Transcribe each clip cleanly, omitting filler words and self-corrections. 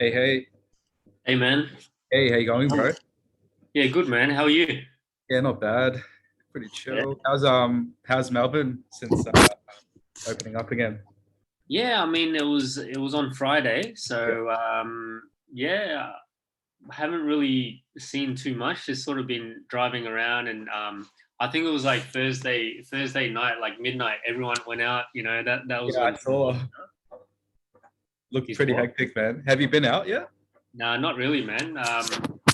Hey, hey, Hey man. hey, how you going, bro? Yeah, good man. How are you? Yeah, not bad. Pretty Yeah. chill. How's Melbourne since opening up again? Yeah, I mean it was on Friday, Yeah, so yeah, I haven't really seen too much. Just sort of been driving around and I think it was like Thursday night, like midnight, everyone went out, that was yeah, I when saw. Looked you pretty saw. hectic, man. Have you been out yet? No, not really, man.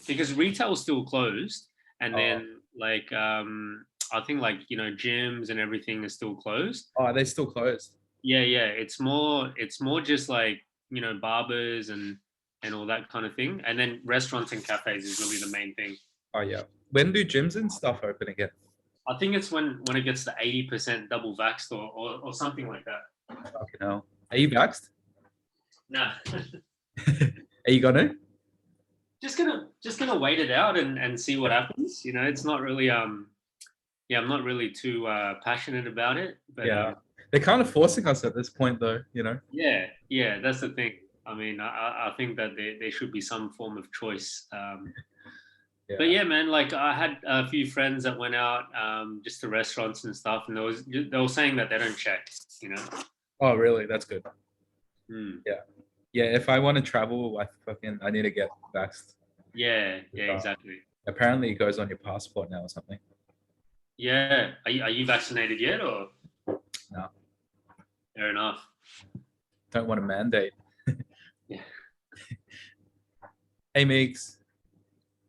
Because retail's still closed and Oh, then like I think like, gyms and everything is still closed. oh, are they still closed? Yeah, yeah. It's more just like, barbers and all that kind of thing. And then restaurants and cafes is really the main thing. Oh, yeah. When do gyms and stuff open again? I think it's when it gets to 80% double vaxxed or something like that. Fucking hell. Are you vaxxed? Nah. Are you gonna? Just gonna wait it out and see what happens. It's not really yeah, I'm not really too passionate about it. But Yeah. They're kind of forcing us at this point, though. yeah, yeah, that's the thing. I mean, I think that there should be some form of choice. But Yeah. yeah, man, like I had a few friends that went out just to restaurants and stuff, and they were saying that they don't check. Oh, really? That's good. Hmm. Yeah. Yeah. If I want to travel, I need to get vaxxed. Yeah, yeah, Uh, exactly. apparently, it goes on your passport now or something. Yeah, are you vaccinated yet, or No, fair enough? don't want to mandate. Yeah. Hey, Meeks.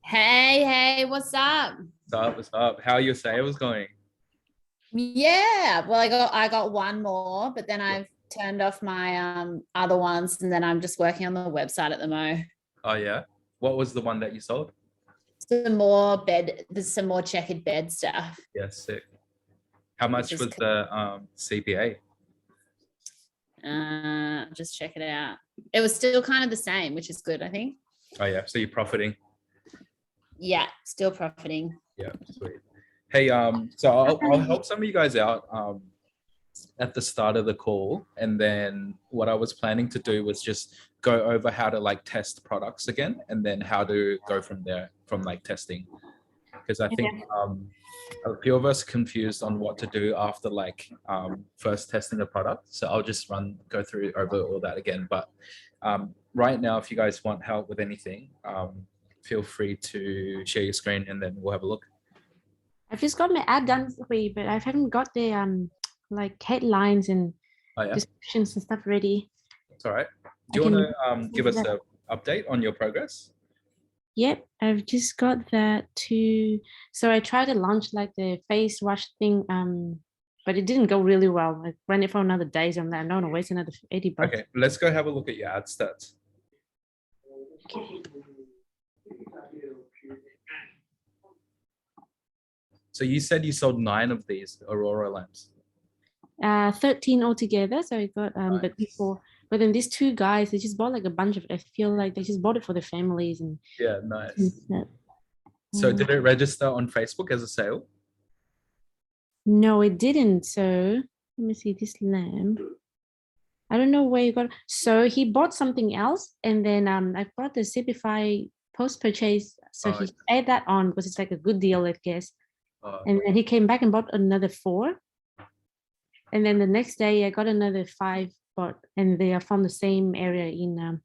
Hey, hey, what's up? What's up? What's up? How are your sales going? Yeah, well, I got one more, but then Yeah. I've turned off my other ones, and then I'm just working on the website at the mo. Oh, yeah. What was the one that you sold? There's some more checkered bed stuff. Yeah, sick. How It's much just was the CPA? just check it out. It was still kind of the same, which is good, I think. Oh, yeah. So you're profiting. Yeah, still profiting. Yeah, sweet. Hey, so I'll help some of you guys out at the start of the call, and then what I was planning to do was just go over how to like test products again, and then how to go from there from like testing. Because I think a few of us are confused on what to do after like first testing a product. So I'll just go through over all that again. But right now, if you guys want help with anything, feel free to share your screen and then we'll have a look. I've just got my ad done for you, but I haven't got the like headlines and Oh yeah, descriptions and stuff ready. it's all right. I Do you can want to give us that. an update on your progress? Yep, I've just got that too. So I tried to launch like the face wash thing, but it didn't go really well. I ran it for another day, so I'm like, I don't want to waste another 80 bucks. Okay, let's go have a look at your ad stats. Okay. So you said you sold 9 of these Aurora lamps. 13 altogether. So I got Nice. but then these two guys, they just bought like a bunch of, I feel like they just bought it for their families and Yeah, nice. that. So did it register on Facebook as a sale? No, it didn't. So let me see this lamp. I don't know where you got. So he bought something else, and then I bought the Zipify post purchase. So Oh, he added that on because it's like a good deal, I guess. oh, And then he came back and bought another 4. And then the next day I got another 5 bought, and they are from the same area in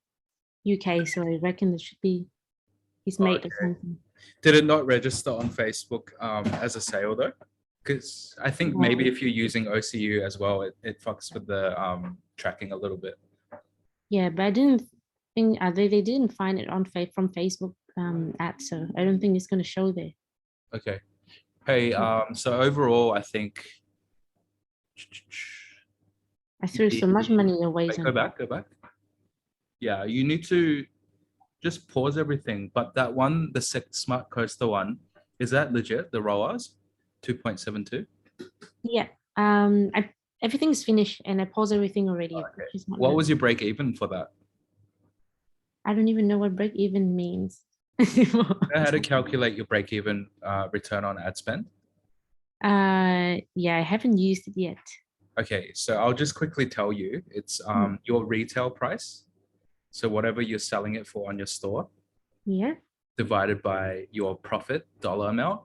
UK. So I reckon it should be his mate or okay. something. Did it not register on Facebook as a sale though? Because I think maybe if you're using OCU as well, it fucks with the tracking a little bit. Yeah, but I didn't think they didn't find it on from Facebook ad, so I don't think it's going to show there. Okay. Hey, so overall, I think. I threw so much money away. Wait, go back. Yeah, you need to just pause everything. But that one, the Smart Coaster one, is that legit? The ROAS, 2.72. Yeah. Everything's finished and I paused everything already. Okay. Which is not What good. was your break even for that? I don't even know what break even means. You know how to calculate your break even return on ad spend? Yeah, I haven't used it yet. Okay, so I'll just quickly tell you, it's your retail price So whatever you're selling it for on your store, Yeah. divided by your profit dollar amount.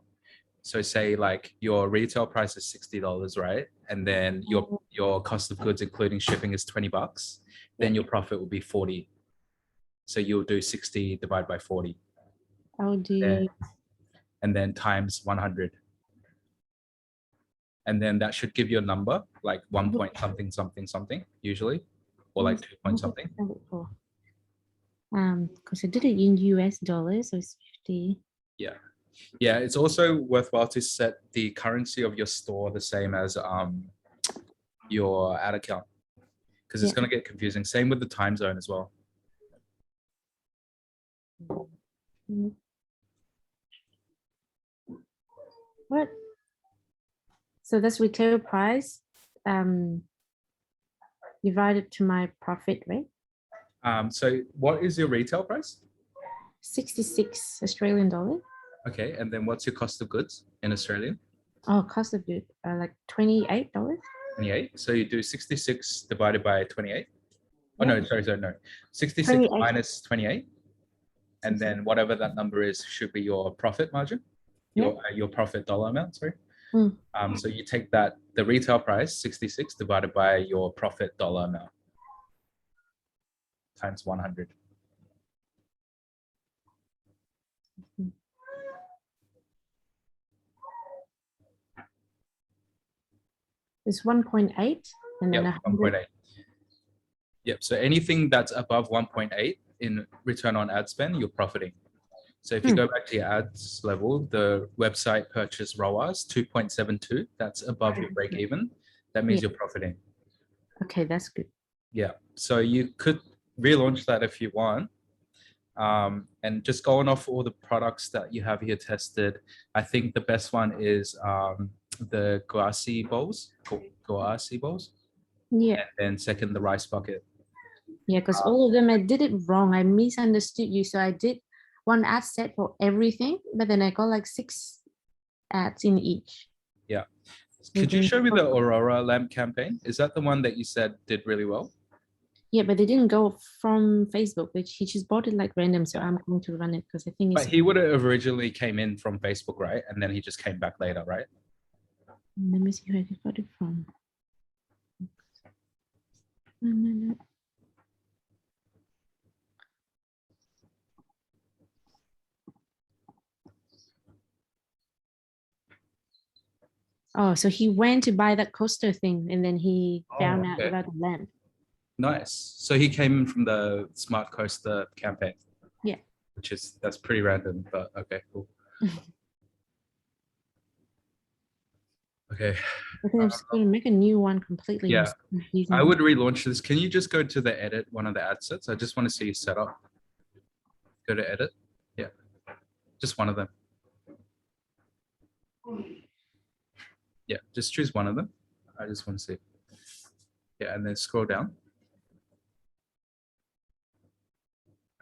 So say like your retail price is $60, right? And then your cost of goods, including shipping, is $20. Then your profit will be 40. So you'll do 60 divided by 40, I'll do. and then times 100. And then that should give you a number like 1 point something something something usually, or like 2 point something. Because I did it in US dollars, so it's 50. Yeah, it's also worthwhile to set the currency of your store the same as your ad account, because it's Yeah. going to get confusing. Same with the time zone as well. Mm. What? So that's retail price divided to my profit, right? So what is your retail price? 66 Australian dollar. Okay, and then what's your cost of goods in Australian? Oh, cost of good, like $28. 28. So you do 66 divided by 28. Oh no, sorry, no. 66 28. minus 28. And then whatever that number is should be your profit margin, your profit dollar amount, sorry. So you take that, the retail price, 66, divided by your profit dollar amount, times 100. It's 1.8 and then Yep, 100. 1.8. Yep, so anything that's above 1.8 in return on ad spend, you're profiting. So if you go back to your ads level, the website purchase ROAS 2.72, that's above your break even. That means you're profiting. Okay, that's good. Yeah, so you could relaunch that if you want. And just going off all the products that you have here tested, I think the best one is the Goasi bowls. Yeah. And then second, the rice bucket. Yeah, because all of them, I did it wrong. I misunderstood you. So I did one ad set for everything, but then I got like 6 ads in each. Yeah. Could you show me the Aurora lamp campaign? Is that the one that you said did really well? Yeah, but they didn't go from Facebook, which he just bought it like random. So I'm going to run it because I think it's. But he would have originally came in from Facebook, right? And then he just came back later, right? Let me see where he got it from. No. Oh, so he went to buy that coaster thing and then he found out okay. about the lamp. Nice. So he came in from the Smart Coaster campaign. Yeah. That's pretty random, but okay, cool. Okay. I think I'm just going to make a new one completely. Yeah, I would relaunch this. Can you just go to the edit, one of the ad sets? I just want to see you set up. Go to edit. Yeah, just one of them. Yeah, just choose one of them. I just want to see. Yeah, and then scroll down.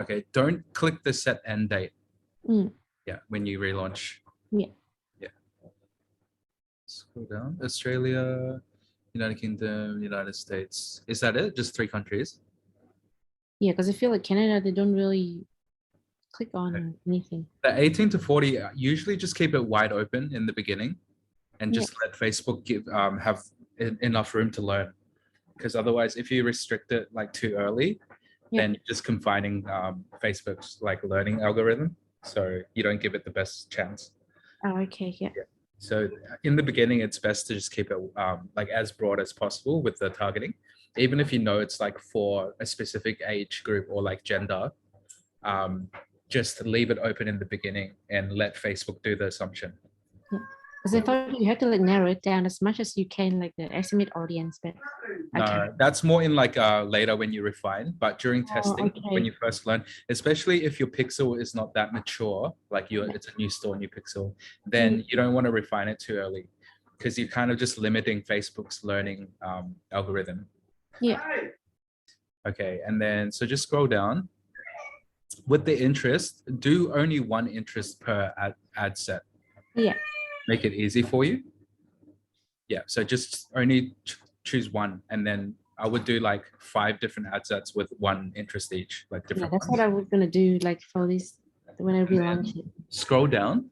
Okay, don't click the set end date. Yeah, when you relaunch. Yeah. Yeah. Scroll down. Australia, United Kingdom, United States. Is that it? Just 3 countries? Yeah, because I feel like Canada, they don't really click on anything. The 18 to 40, usually just keep it wide open in the beginning and just let Facebook have enough room to learn. Because otherwise, if you restrict it like too early, then you're just confining Facebook's like learning algorithm. So you don't give it the best chance. Oh, okay, yeah. So in the beginning, it's best to just keep it like as broad as possible with the targeting. Even if you know it's like for a specific age group or like gender, just leave it open in the beginning and let Facebook do the assumption. Because I thought you have to like narrow it down as much as you can, like the estimate audience, but no, that's more in like later when you refine, but during testing, when you first learn, especially if your pixel is not that mature, like it's a new store, new pixel, then you don't want to refine it too early because you're kind of just limiting Facebook's learning algorithm. Yeah. Okay, and then so just scroll down. With the interest, do only 1 interest per ad set. Yeah. Make it easy for you. Yeah, so just only choose 1 and then I would do like 5 different ad sets with 1 interest each, like Yeah, different that's ones. what I was gonna do, like for this when I And then relaunch it. scroll down.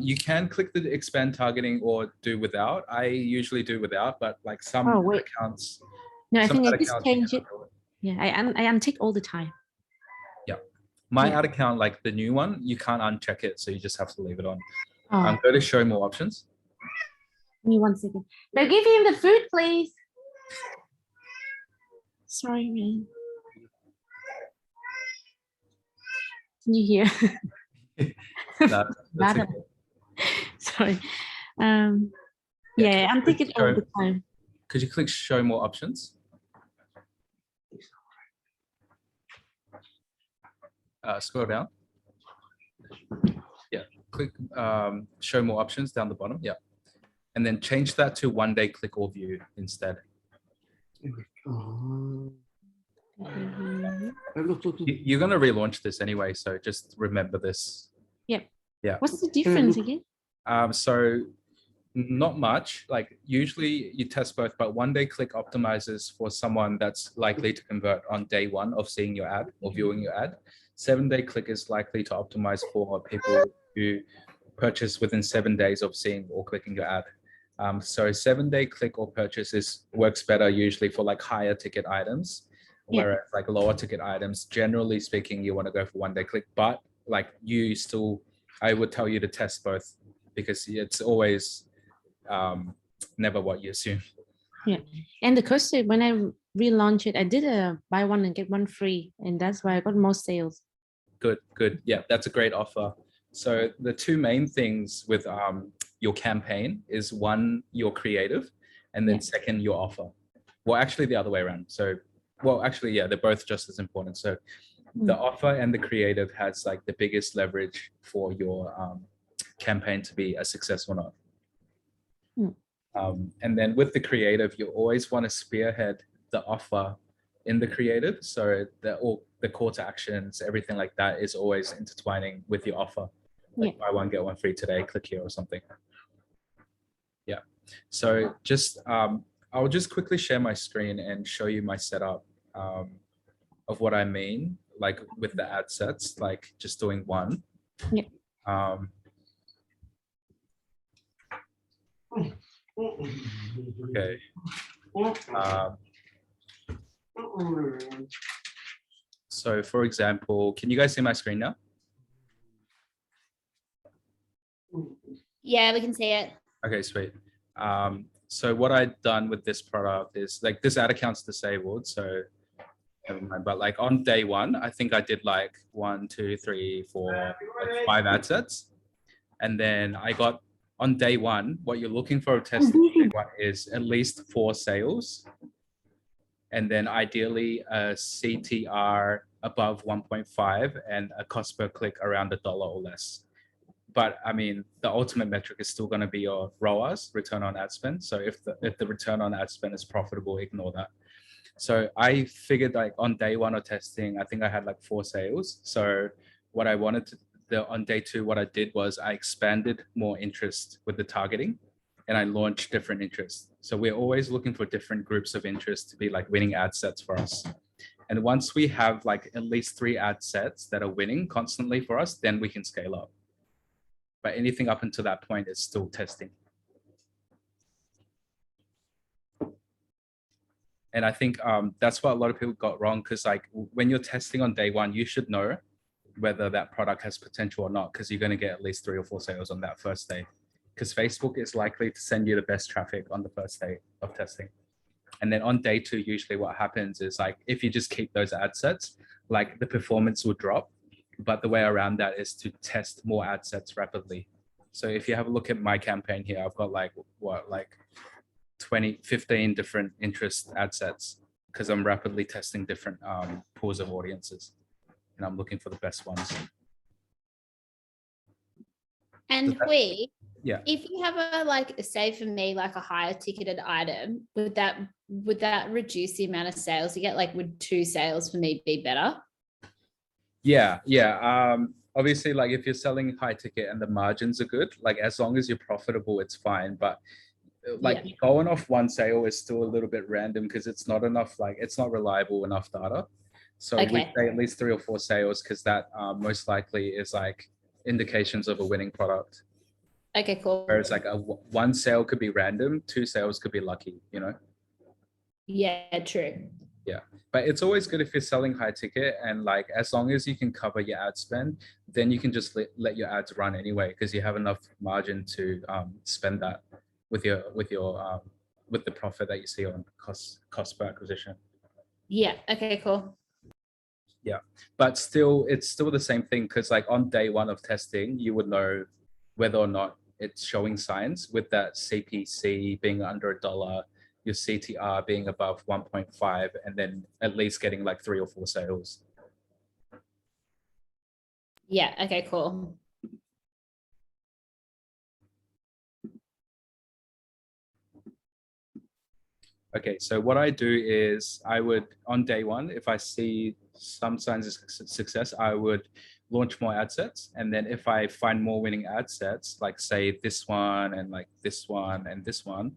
You can click the expand targeting or do without. I usually do without, but like some Oh, wait. accounts, No, I some think ad I just accounts you change can't it. do it. Yeah, I untick all the time. My Yeah. ad account, like the new one, you can't uncheck it, so you just have to leave it on. Oh, Go to show more options. give me 1 second. Now give him the food, please. Sorry, man. Can you hear? No, that's Nada. okay. Sorry. Yeah, Yeah, I'm thinking all the time. Could you click show more options? Scroll down. Yeah, click show more options down the bottom. Yeah. And then change that to 1 day click or view instead. Oh. Mhm. Look. You're going to relaunch this anyway, so just remember this. What's the difference again? So not much. Like usually you test both, but 1 day click optimizes for someone that's likely to convert on day 1 of seeing your ad or viewing your ad. 7 day click is likely to optimize for people who purchase within 7 days of seeing or clicking your ad. So 7 day click or purchase works better usually for like higher ticket items, Yeah. whereas like lower ticket items, generally speaking, you want to go for 1 day click, but like I would tell you to test both because it's always never what you assume. And the cost when I relaunch it, I did a buy 1 and get 1 free, and that's why I got more sales. Good. Yeah, that's a great offer. So the 2 main things with your campaign is 1, your creative, and then Yeah. 2nd, your offer. Well, actually the other way around. So, well, actually, yeah, they're both just as important. So the offer and the creative has like the biggest leverage for your campaign to be a success or not. And then with the creative, you always want to spearhead the offer in the creative. So all the call to actions, everything like that is always intertwining with your offer. Like buy 1, get 1 free today, click here or something. Yeah. So just, I'll just quickly share my screen and show you my setup of what I mean, like with the ad sets, like just doing 1. Yeah. Okay. So for example, can you guys see my screen now? Yeah, we can see it. Okay, sweet. So what I've done with this product is like this ad account's disabled, so never mind. But like on day 1, I think I did like 1, 2, 3, 4, like 5 ad sets. And then I got on day 1, what you're looking for a test on day 1 is at least 4 sales. And then ideally a CTR above 1.5 and a cost per click around $1 or less. But I mean, the ultimate metric is still going to be your ROAS, return on ad spend. So if the return on ad spend is profitable, ignore that. So I figured like on day 1 of testing, I think I had like 4 sales. So what I wanted to on day 2, what I did was I expanded more interest with the targeting and I launched different interests. So we're always looking for different groups of interest to be like winning ad sets for us. And once we have like at least 3 ad sets that are winning constantly for us, then we can scale up. But anything up until that point is still testing. And I think that's what a lot of people got wrong, because like when you're testing on day 1, you should know whether that product has potential or not, because you're going to get at least 3 or 4 sales on that first day. Because Facebook is likely to send you the best traffic on the first day of testing. And then on day 2, usually what happens is like, if you just keep those ad sets, like the performance will drop. But the way around that is to test more ad sets rapidly. So if you have a look at my campaign here, I've got like 15 different interest ad sets, because I'm rapidly testing different pools of audiences and I'm looking for the best ones. And yeah. if you have say for me, like a higher ticketed item, would that reduce the amount of sales you get? Like, would 2 sales for me be better? Yeah. Obviously, like if you're selling high ticket and the margins are good, like as long as you're profitable, it's fine. But like Yeah. going off one sale is still a little bit random because it's not enough, like it's not reliable enough data. So we Okay. say at least 3 or 4 sales because that most likely is like indications of a winning product. Okay, cool. Whereas like one sale could be random, 2 sales could be lucky, you know? Yeah, true. But it's always good if you're selling high ticket, and like as long as you can cover your ad spend, then you can just let your ads run anyway because you have enough margin to spend that with your with the profit that you see on cost per acquisition. Yeah. Okay, cool. But still, it's still the same thing because like on day one of testing, you would know whether or not it's showing signs with that CPC being under $1, your CTR being above 1.5, and then at least getting like 3 or 4 sales. Yeah. Okay, cool. Okay, so what I do is I would, on day one, if I see some signs of success, I would launch more ad sets. And then if I find more winning ad sets, like say this one and like this one and this one,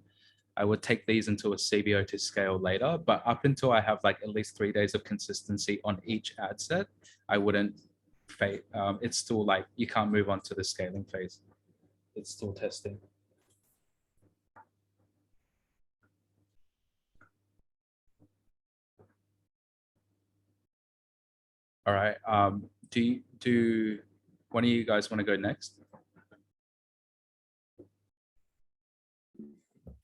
I would take these into a CBO to scale later. But up until I have like at least 3 days of consistency on each ad set, I wouldn't it's still like you can't move on to the scaling phase. It's still testing. All right. Do one of you guys want to go next?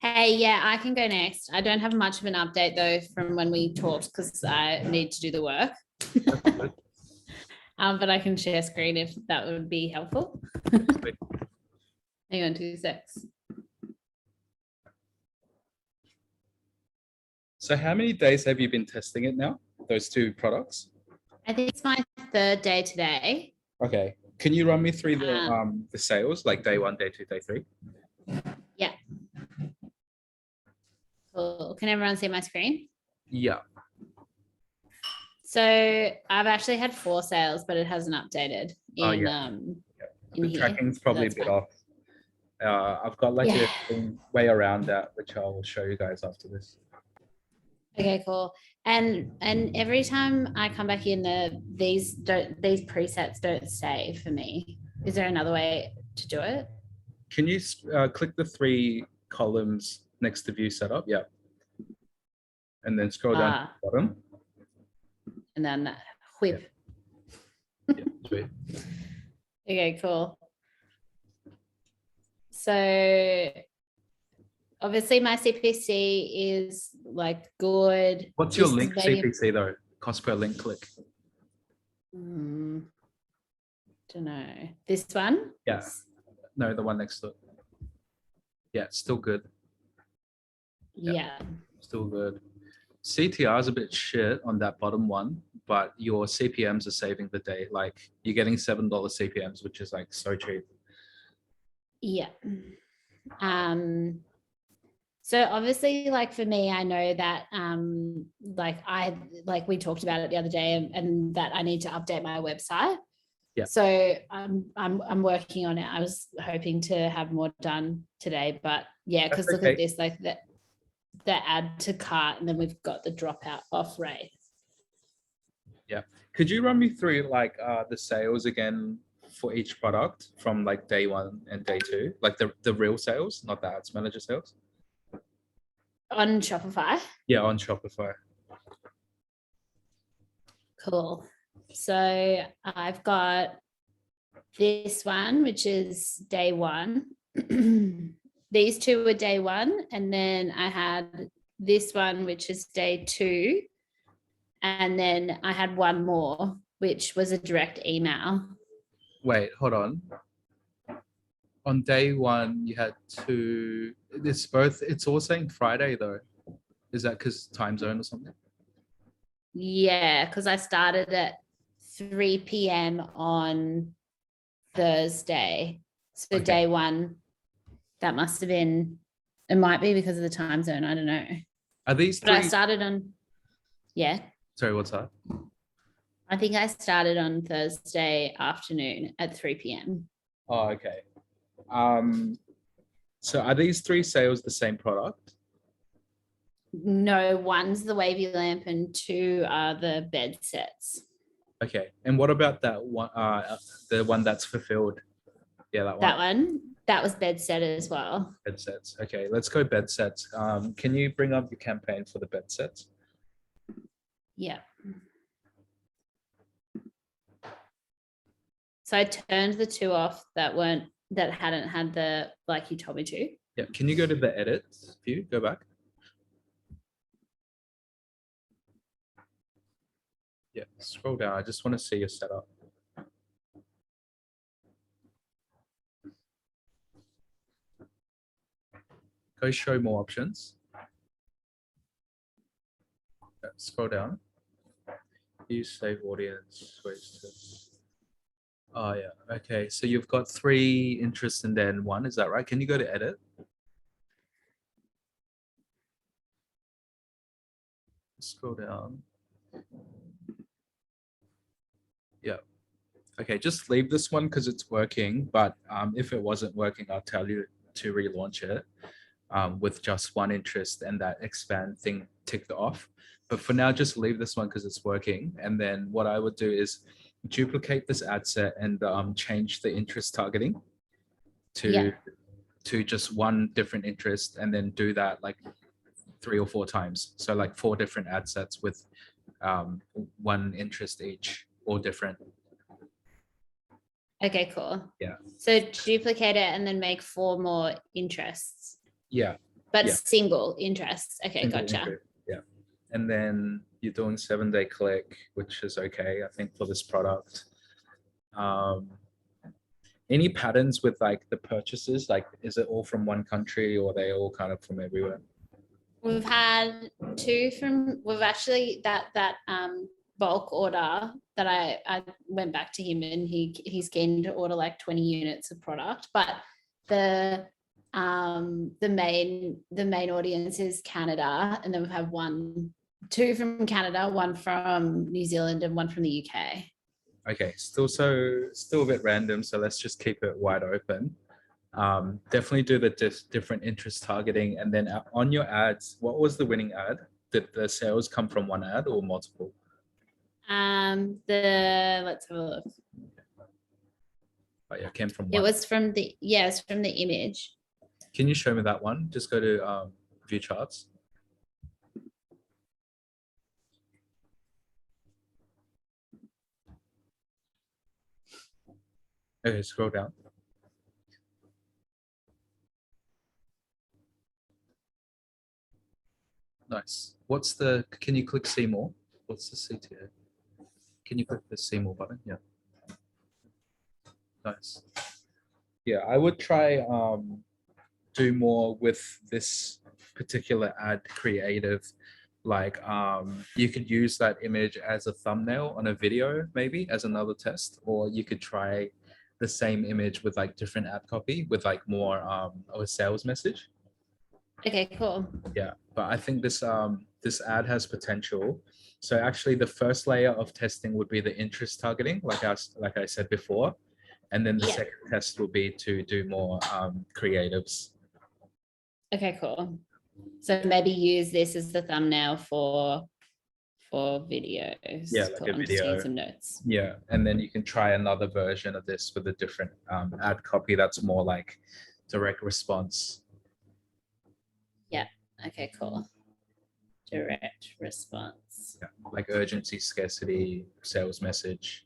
Hey, yeah, I can go next. I don't have much of an update though from when we talked because I need to do the work. But I can share screen if that would be helpful. Hang on 2 secs. So how many days have you been testing it now? Those 2 products? I think it's my 3rd day today. Okay. Can you run me through the sales, like day 1, day 2, day 3? Yeah. Cool. Can everyone see my screen? Yeah. So I've actually had 4 sales, but it hasn't updated in in The here. tracking's probably a That's bit fine. off. I've got like Yeah. a thing way around that, which I'll show you guys after this. Okay, cool. And every time I come back in, these presets don't save for me. Is there another way to do it? Can you click the 3 columns next to view setup? Yeah. And then scroll down to the bottom. And then whip. Yeah, sweet. Okay, cool. So obviously my CPC is like good. What's your This link is maybe- CPC though? Cost per link click. Don't know. This one? Yeah. No, the one next to it. Yeah, it's still good. Yeah. Still good. CTR is a bit shit on that bottom one, but your CPMs are saving the day. Like you're getting $7 CPMs, which is like so cheap. Yeah. So obviously, like for me, I know that like we talked about it the other day, and that I need to update my website. Yeah. So I'm working on it. I was hoping to have more done today, but yeah, because look at this, like the add to cart, and then we've got the dropout off rate. Yeah. Could you run me through like the sales again for each product from like day 1 and day 2, like the real sales, not the ads manager sales? On Shopify? Yeah, on Shopify. Cool. So I've got this one, which is day 1. These 2 were day 1. And then I had this one, which is day 2. And then I had one more, which was a direct email. Wait, hold on. On day 1, you had 2. It's all saying Friday though. Is that because time zone or something? Yeah, because I started at 3 p.m. on Thursday. So Okay. day 1, that must have been, it might be because of the time zone. I don't know. Are these But I 3? started on, yeah, Sorry, what's that? I think I started on Thursday afternoon at 3 p.m. Oh, okay. So are these 3 sales the same product? No, one's the wavy lamp and 2 are the bed sets. Okay. And what about that one, the one that's fulfilled? Yeah, that one. That one, that was bed set as well. Bed sets. Okay, let's go bed sets. Can you bring up your campaign for the bed sets? Yeah. So I turned the 2 off that hadn't had the, like you told me to. Yeah. Can you go to the edit view? Go back. Yeah, scroll down. I just want to see your setup. Go show more options. Yeah, scroll down. Use save audience. Switch to. Oh yeah. Okay. So you've got 3 interests and then 1. Is that right? Can you go to edit? Scroll down. Yeah. Okay, just leave this one because it's working. But if it wasn't working, I'll tell you to relaunch it with just 1 interest and that expand thing ticked off. But for now, just leave this one because it's working. And then what I would do is duplicate this ad set and change the interest targeting to just 1 different interest, and then do that like 3 or 4 times. So like 4 different ad sets with 1 interest each, or different. Okay, cool. Yeah. So duplicate it and then make 4 more interests, Yeah. but Yeah. single interests. Okay, Single gotcha. interest, yeah. And then you're doing 7-day click, which is okay, I think, for this product. Any patterns with like the purchases? Like, is it all from one country, or are they all kind of from everywhere? We've had 2 from, we've actually, that bulk order that I went back to him, and he's keen to order like 20 units of product, but the main audience is Canada, and then we've had 2 from Canada, 1 from New Zealand, and 1 from the UK. Okay, still a bit random, so let's just keep it wide open. Definitely do the different interest targeting, and then on your ads, what was the winning ad? Did the sales come from 1 ad or multiple? Let's have a look. Oh, yeah, it came from 1. It was from it's from the image. Can you show me that one? Just go to view charts. Okay, scroll down. Nice. Can you click see more? What's the CTA? Can you click the see more button? Yeah. Nice. Yeah, I would try do more with this particular ad creative. Like you could use that image as a thumbnail on a video, maybe as another test, or you could try the same image with like different ad copy with like more of a sales message. Okay, cool. Yeah, but I think this ad has potential. So actually the first layer of testing would be the interest targeting, like I said before. And then the Yeah. second test will be to do more creatives. Okay, cool. So maybe use this as the thumbnail for videos. Yeah, like Cool. a I'm just taking video. some notes. Yeah, and then you can try another version of this with a different ad copy that's more like direct response. Okay, cool. Direct response. Yeah, like urgency, scarcity, sales message.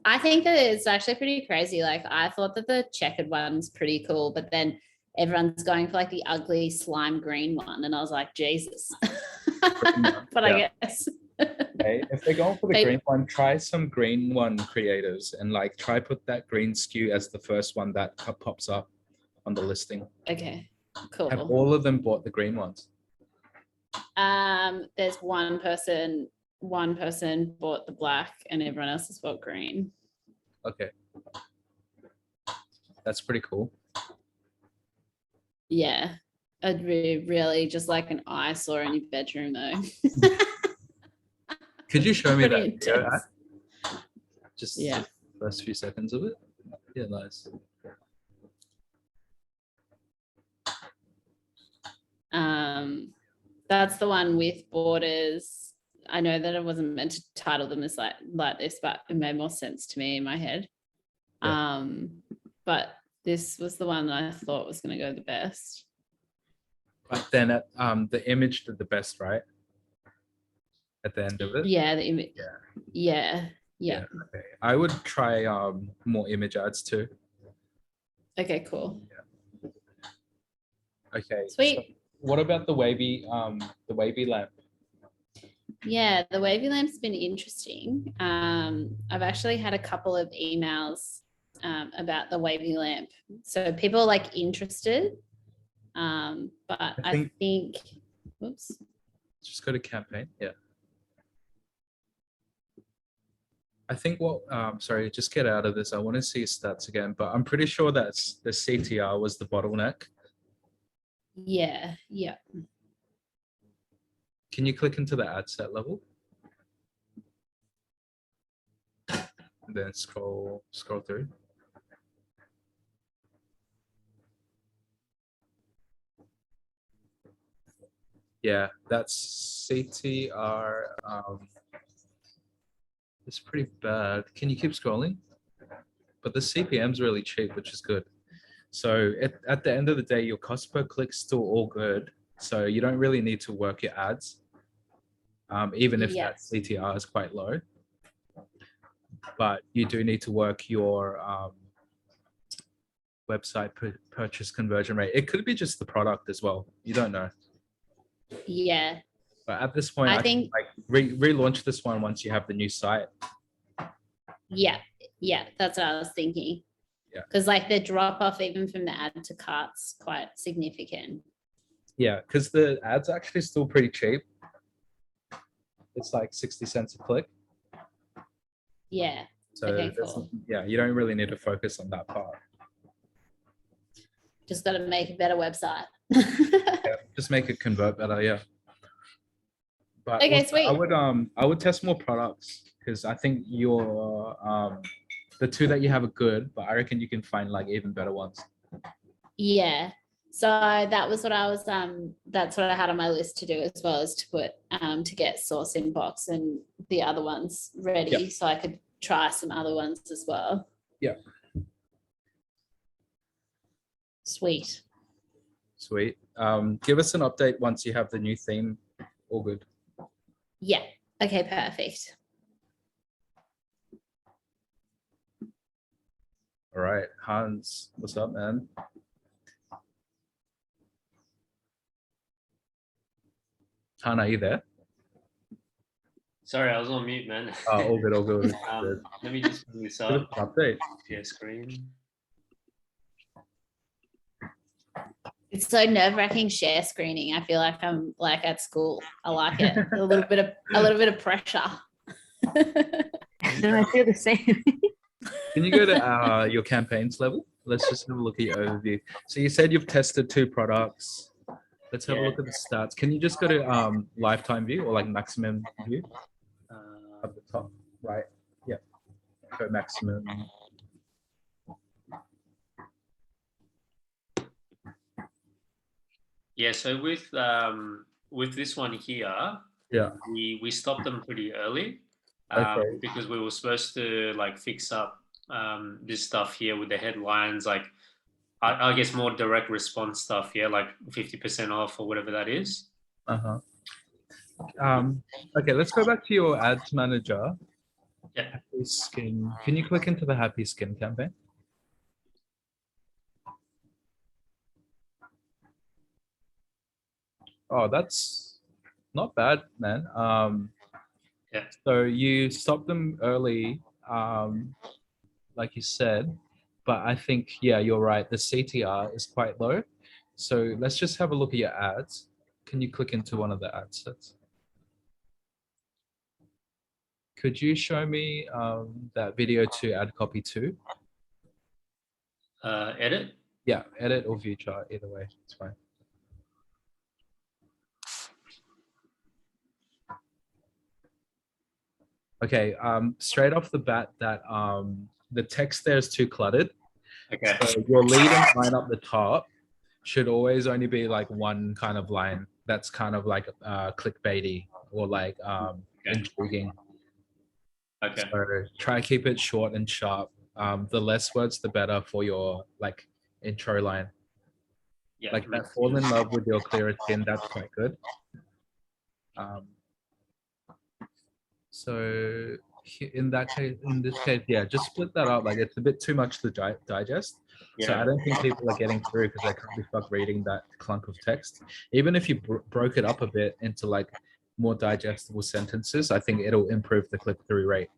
I think that it's actually pretty crazy. Like I thought that the checkered one's pretty cool, but then everyone's going for like the ugly slime green one, and I was like, Jesus. But Yeah. I guess. Okay, if they're going for the Maybe- green one, try some green one creatives and like try put that green SKU as the first one that pops up on the listing. Okay, Have cool. all of them bought the green ones? There's one person bought the black and everyone else has bought green. Okay. That's pretty cool. Yeah. I'd really just like an eyesore in your bedroom though. Could you show me that Pretty video intense. ad? Just Yeah. the first few seconds of it. Yeah, nice. That's the one with borders. I know that I wasn't meant to title them as like this, but it made more sense to me in my head. Yeah. But this was the one that I thought was going to go the best. But then the image did the best, right? At the end of it. Yeah, the image. Yeah. Yeah. Okay. I would try more image ads too. Okay, cool. Okay. Sweet. So what about the wavy lamp? Yeah, the wavy lamp's been interesting. I've actually had a couple of emails about the wavy lamp. So people are like interested. But I think, whoops. Just go to campaign. Yeah. I think sorry, just get out of this. I want to see stats again, but I'm pretty sure that's the CTR was the bottleneck. Yeah. Can you click into the ad set level? And then scroll through. Yeah, that's CTR. It's pretty bad. Can you keep scrolling? But the CPM's really cheap, which is good. So at the end of the day, your cost per click's still all good. So you don't really need to work your ads, even if that CTR is quite low. But you do need to work your website purchase conversion rate. It could be just the product as well. You don't know. Yeah. But at this point, I think like relaunch this one once you have the new site. Yeah, that's what I was thinking. Yeah. Because like the drop off even from the add to cart's quite significant. Yeah, because the ad's actually still pretty cheap. It's like 60 cents a click. Yeah. So okay, cool. Yeah, you don't really need to focus on that part. Just got to make a better website. Yeah, just make it convert better. Yeah. But okay, also, sweet. I would test more products because I think your the two that you have are good, but I reckon you can find like even better ones. Yeah. So that was what I was that's what I had on my list to do as well, as to put to get Source Inbox and the other ones ready so I could try some other ones as well. Yeah. Sweet. Give us an update once you have the new theme. All good. Yeah. Okay, perfect. All right, Hans, what's up, man? Han, are you there? Sorry, I was on mute, man. Oh, all good, all good. Let me just bring this Give us up. an update. Share screen. It's so nerve-wracking share screening. I feel like I'm like at school. I like it. A little bit of pressure. No, I feel the same. Can you go to your campaigns level? Let's just have a look at your overview. So you said you've tested 2 products. Let's have a look at the stats. Can you just go to lifetime view or like maximum view at the top? Right. Yeah. Go maximum. Yeah, so with this one here, Yeah. we stopped them pretty early Okay. because we were supposed to like fix up this stuff here with the headlines, like I guess more direct response stuff, like 50% off or whatever that is. Okay, let's go back to your ads manager. Yeah. Happy Skin. Can you click into the Happy Skin campaign? Oh, that's not bad, man. Yeah. So you stopped them early, like you said, but I think, yeah, you're right. The CTR is quite low. So let's just have a look at your ads. Can you click into one of the ad sets? Could you show me that video to ad copy to? Edit? Yeah, edit or view chart, either way, it's fine. Okay, straight off the bat, that the text there is too cluttered. Okay. So your lead and line up the top should always only be like one kind of line that's kind of like clickbaity or like Okay. intriguing. Okay. So try to keep it short and sharp. The less words, the better for your like intro line. Yeah. Like that fall in love with your clearer skin, that's quite good. So in this case, yeah, just split that up. Like it's a bit too much to digest. So Yeah. I don't think people are getting through because they can't be fucked reading that clunk of text. Even if you broke it up a bit into like more digestible sentences, I think it'll improve the click-through rate.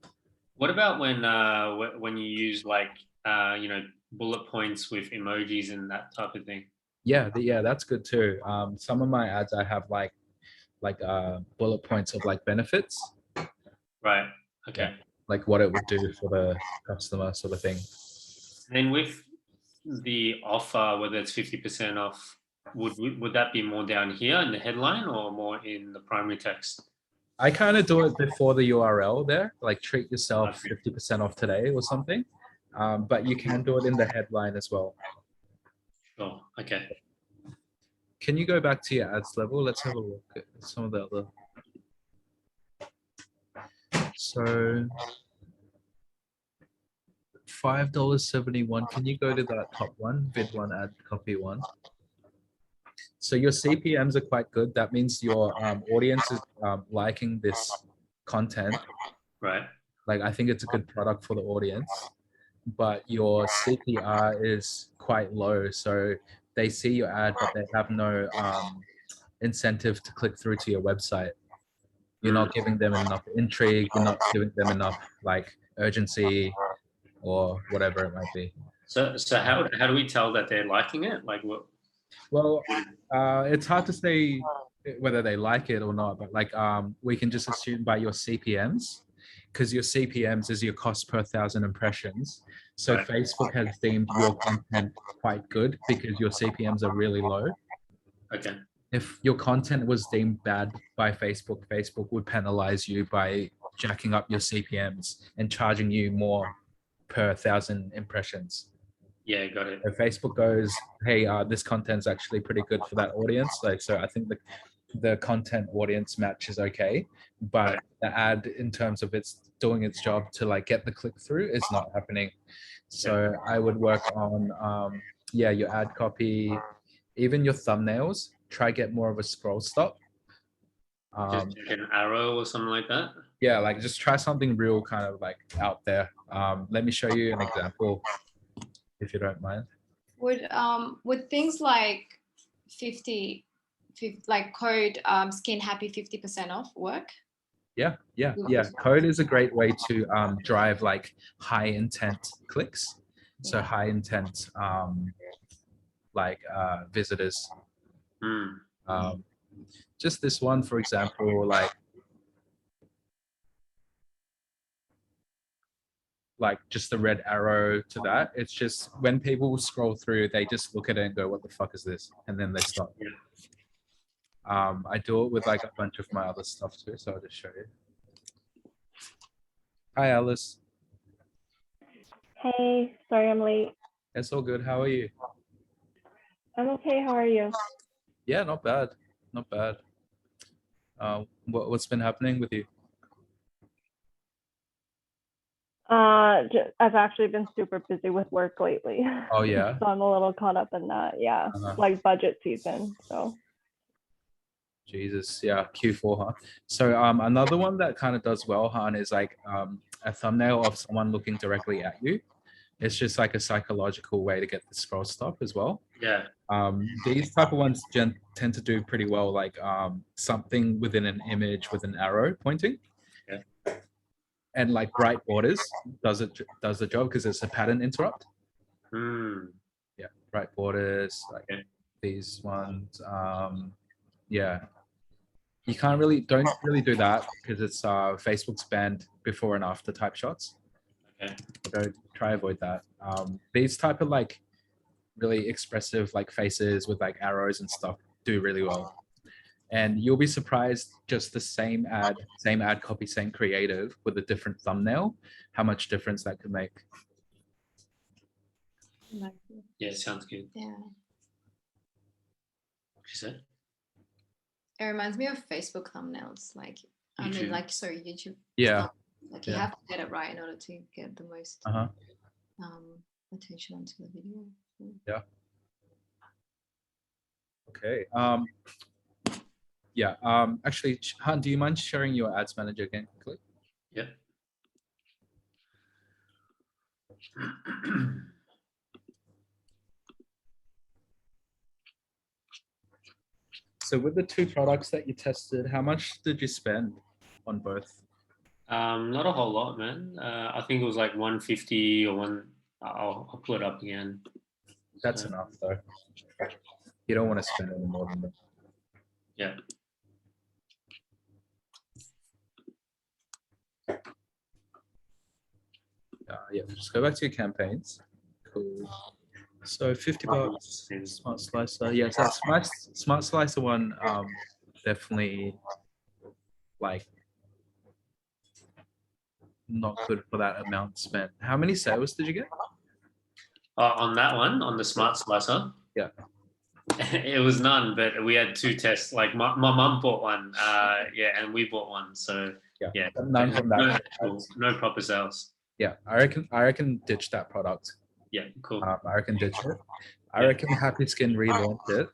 What about when you use like bullet points with emojis and that type of thing? Yeah, that's good too. Some of my ads I have like bullet points of like benefits, Right. Okay. like what it would do for the customer, sort of thing. And then with the offer, whether it's 50% off, would that be more down here in the headline or more in the primary text? I kind of do it before the URL there, like treat yourself Okay. 50% off today or something. But you can do it in the headline as well. Sure. Okay. Can you go back to your ads level? Let's have a look at some of the other. So $5.71. Can you go to that top one, vid one, ad copy one? So your CPMs are quite good. That means your audience is liking this content. Right. Like I think it's a good product for the audience, but your CPR is quite low. So they see your ad, but they have no incentive to click through to your website. You're not giving them enough intrigue. You're not giving them enough like urgency or whatever it might be. So how do we tell that they're liking it? Like what? Well, it's hard to say whether they like it or not, but like we can just assume by your CPMs, because your CPMs is your cost per 1,000 impressions. So Right. Facebook has deemed your content quite good because your CPMs are really low. Okay. If your content was deemed bad by Facebook, Facebook would penalize you by jacking up your CPMs and charging you more per 1,000 impressions. Yeah, got it. If Facebook goes, hey, this content's actually pretty good for that audience. Like, so I think the content audience match is okay, but the ad in terms of it's doing its job to like get the click through is not happening. So I would work on, your ad copy, even your thumbnails, try get more of a scroll stop. Just like an arrow or something like that. Yeah, like just try something real kind of like out there. Let me show you an example if you don't mind. Would things like 50 like code skin happy 50% off work? Yeah. Code is a great way to drive like high intent clicks. So high intent visitors. Just this one, for example, like just the red arrow to that. It's just when people scroll through, they just look at it and go, what the fuck is this? And then they stop. I do it with like a bunch of my other stuff too. So I'll just show you. Hi, Alice. Hey, sorry I'm late. It's all good. How are you? I'm okay, how are you? Yeah, not bad. Not bad. What's been happening with you? I've actually been super busy with work lately. Oh yeah. So I'm a little caught up in that. Yeah, like budget season. So. Jesus, yeah, Q4, huh? So another one that kind of does well, Han, is like a thumbnail of someone looking directly at you. It's just like a psychological way to get the scroll stop as well. Yeah. These type of ones tend to do pretty well, like something within an image with an arrow pointing. Yeah. And like bright borders does the job because it's a pattern interrupt. Yeah, bright borders, like these ones. Yeah, you don't really do that because it's Facebook's banned before and after type shots. Okay. So try avoid that. These type of like really expressive like faces with like arrows and stuff do really well. And you'll be surprised, just the same ad copy, same creative with a different thumbnail, how much difference that could make. Yeah, sounds good. Yeah. What she said? It reminds me of Facebook thumbnails. Like, I mean, YouTube. like, sorry, YouTube. Yeah. Like, you Yeah. have to get it right in order to get the most Uh-huh. attention onto the video. Okay. Yeah. Actually, Han, do you mind sharing your ads manager again quickly? Yep. So with the 2 products that you tested, how much did you spend on both? Not a whole lot, man. I think it was like 150 or one. I'll pull it up again. That's So, enough though. You don't want to spend any more than that. yeah. Yeah, just go back to your campaigns. Cool. So 50 bucks, Smart Slicer. Yes, that Smart Slicer one, definitely like not good for that amount spent. How many sales did you get? On that one, on the Smart Slicer. Yeah. It was none, but we had 2 tests. Like my mum bought one, yeah, and we bought one. So yeah, None from that. no proper sales. Yeah, I reckon ditch that product. Yeah, cool. I reckon ditch it. I Yeah. reckon Happy Skin relaunch it.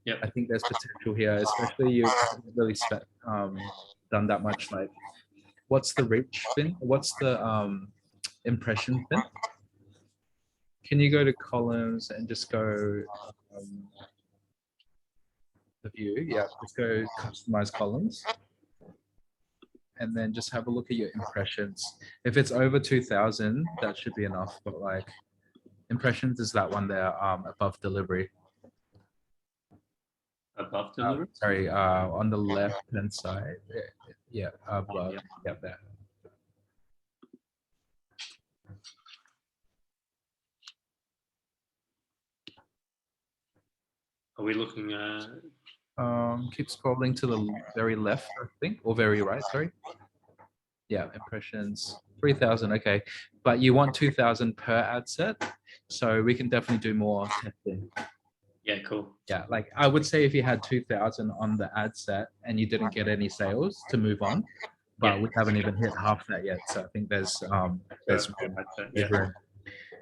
Yep. I think there's potential here, especially you haven't really spent done that much. Like, what's the reach bin? What's the impression bin? Can you go to columns and just go the view? Yeah, just go customize columns. And then just have a look at your impressions. If it's over 2,000, that should be enough. But like impressions is that one there above delivery. Above delivery. Sorry, on the left hand side. Yeah, above. Yeah. Yeah, there. Are we looking at? Keep scrolling to the very left, I think, or very right. Sorry. Yeah, impressions 3,000. Okay, but you want 2,000 per ad set, so we can definitely do more testing. Yeah, cool. Yeah, like I would say if you had 2,000 on the ad set and you didn't get any sales, to move on, but Yeah. we haven't even hit half that yet. So I think there's room. There's Yeah. room.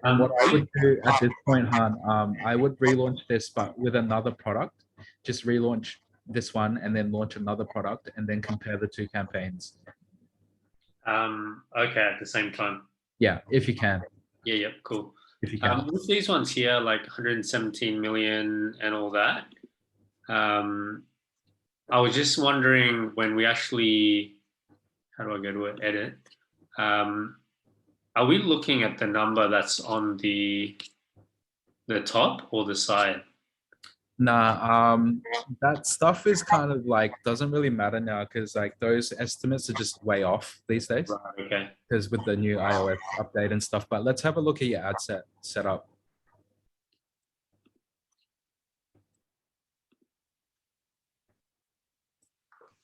And what I would do at this point, Han, I would relaunch this, but with another product. Just relaunch this one and then launch another product and then compare the 2 campaigns. Okay, at the same time. Yeah, if you can. Yeah, yeah, cool. If you can. With these ones here, like 117 million and all that, I was just wondering when we actually, how do I go to it? Edit? Are we looking at the number that's on the top or the side? Nah, that stuff is kind of like doesn't really matter now because like those estimates are just way off these days Right, okay. because with the new iOS update and stuff. But let's have a look at your ad set setup.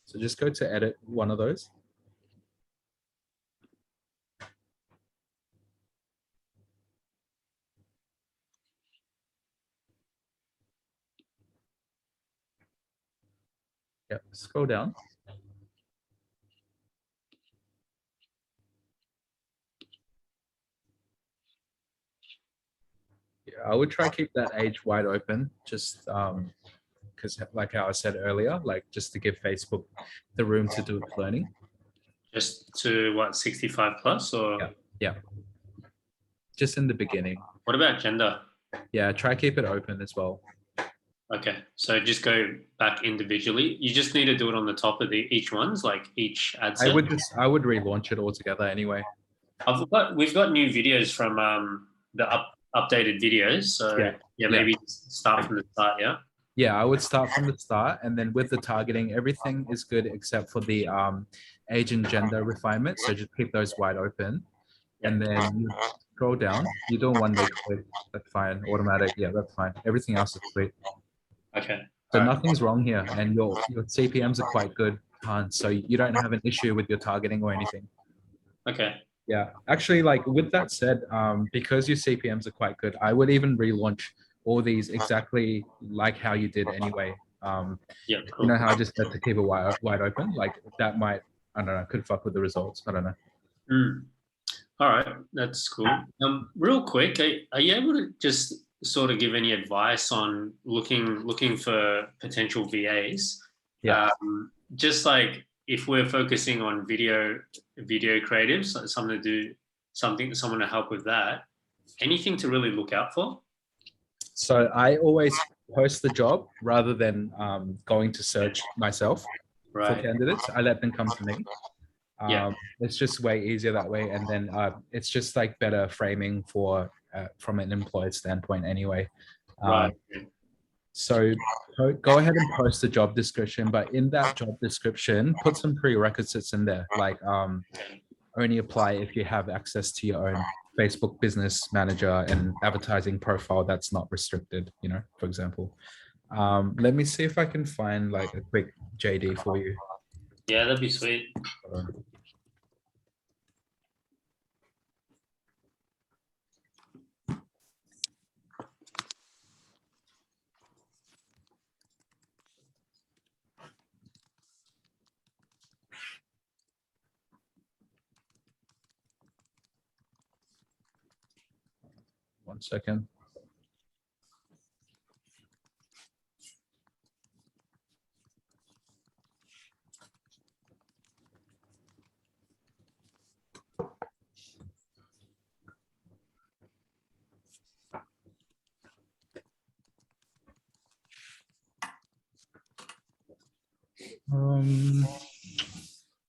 So just go to edit one of those. Yep, scroll down. Yeah, I would try keep that age wide open, just because like how I said earlier, like just to give Facebook the room to do its learning. Just to what, 65 plus or? Yeah. Just in the beginning. What about gender? Yeah, try keep it open as well. Okay, so just go back individually. You just need to do it on the top of each ones, like each ad set. I would relaunch it altogether anyway. We've got new videos from the updated videos. So yeah, maybe start from the start. Yeah. Yeah, I would start from the start, and then with the targeting, everything is good except for the age and gender refinement. So just keep those wide open, and then you scroll down. You're doing one-way click. That's fine. Automatic. Yeah, that's fine. Everything else is sweet. Okay. So nothing's wrong here, and your CPMs are quite good, Han. So you don't have an issue with your targeting or anything. Okay. Yeah, actually, like with that said, because your CPMs are quite good, I would even relaunch all these exactly like how you did anyway. Yeah, You cool. know how I just said to keep it wide open? Like that might, I don't know, could fuck with the results. I don't know. Mm. All right, that's cool. Real quick, are you able to just sort of give any advice on looking for potential VAs? Yeah. Just like if we're focusing on video creatives, like someone to help with that. Anything to really look out for? So I always post the job rather than going to search myself for Right. candidates. I let them come to me. Yeah. It's just way easier that way, and then it's just like better framing for from an employer standpoint anyway. Right. So go ahead and post the job description, but in that job description, put some prerequisites in there, like only apply if you have access to your own Facebook business manager and advertising profile that's not restricted, you know, for example. Let me see if I can find like a quick JD for you. Yeah, that'd be sweet. One second.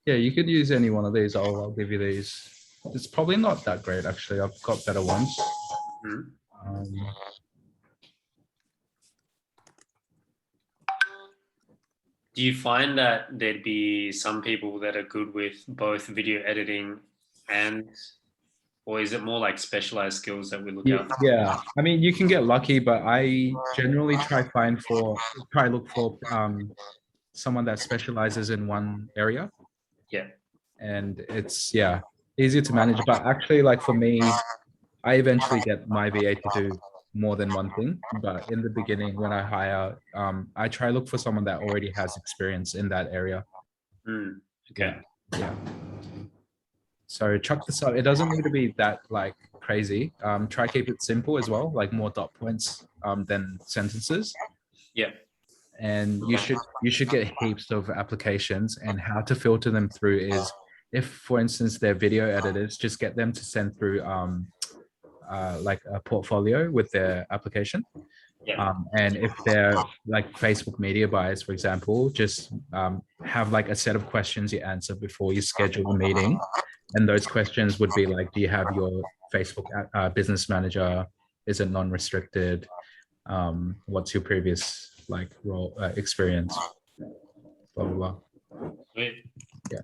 Yeah, you could use any one of these. I'll give you these. It's probably not that great actually. I've got better ones. Mhm. Do you find that there'd be some people that are good with both video editing and, or is it more like specialized skills that we look out for? Yeah, I mean, you can get lucky, but I generally try look for someone that specializes in one area. Yeah. And it's easier to manage. But actually, like for me, I eventually get my VA to do more than one thing. But in the beginning, when I hire, I try look for someone that already has experience in that area. Okay. Yeah. So chuck this up. It doesn't need to be that like crazy. Try keep it simple as well, like more dot points than sentences. Yeah. And you should get heaps of applications, and how to filter them through is, if for instance they're video editors, just get them to send through like a portfolio with their application. Yeah. And if they're like Facebook media buyers, for example, just have like a set of questions you answer before you schedule a meeting. And those questions would be like, do you have your Facebook business manager? Is it non-restricted? What's your previous like role experience? Blah, blah, blah. Sweet. Yeah.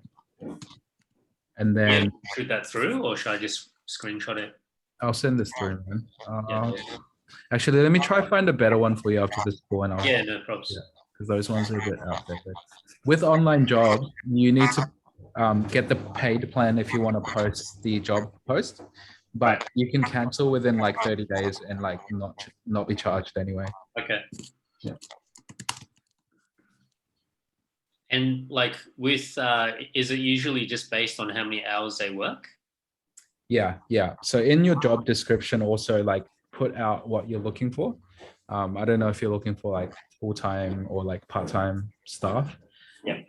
And then shoot that through, or should I just screenshot it? I'll send this through, man. Yeah. Actually, let me try find a better one for you after this call, and I'll, Yeah, no problems. because those ones are a bit outdated. With online jobs, you need to get the paid plan if you want to post the job post, but you can cancel within like 30 days and like not be charged anyway. Okay. Yeah. And like with, is it usually just based on how many hours they work? Yeah. So in your job description, also like put out what you're looking for. I don't know if you're looking for like full-time or like part-time staff. Yeah.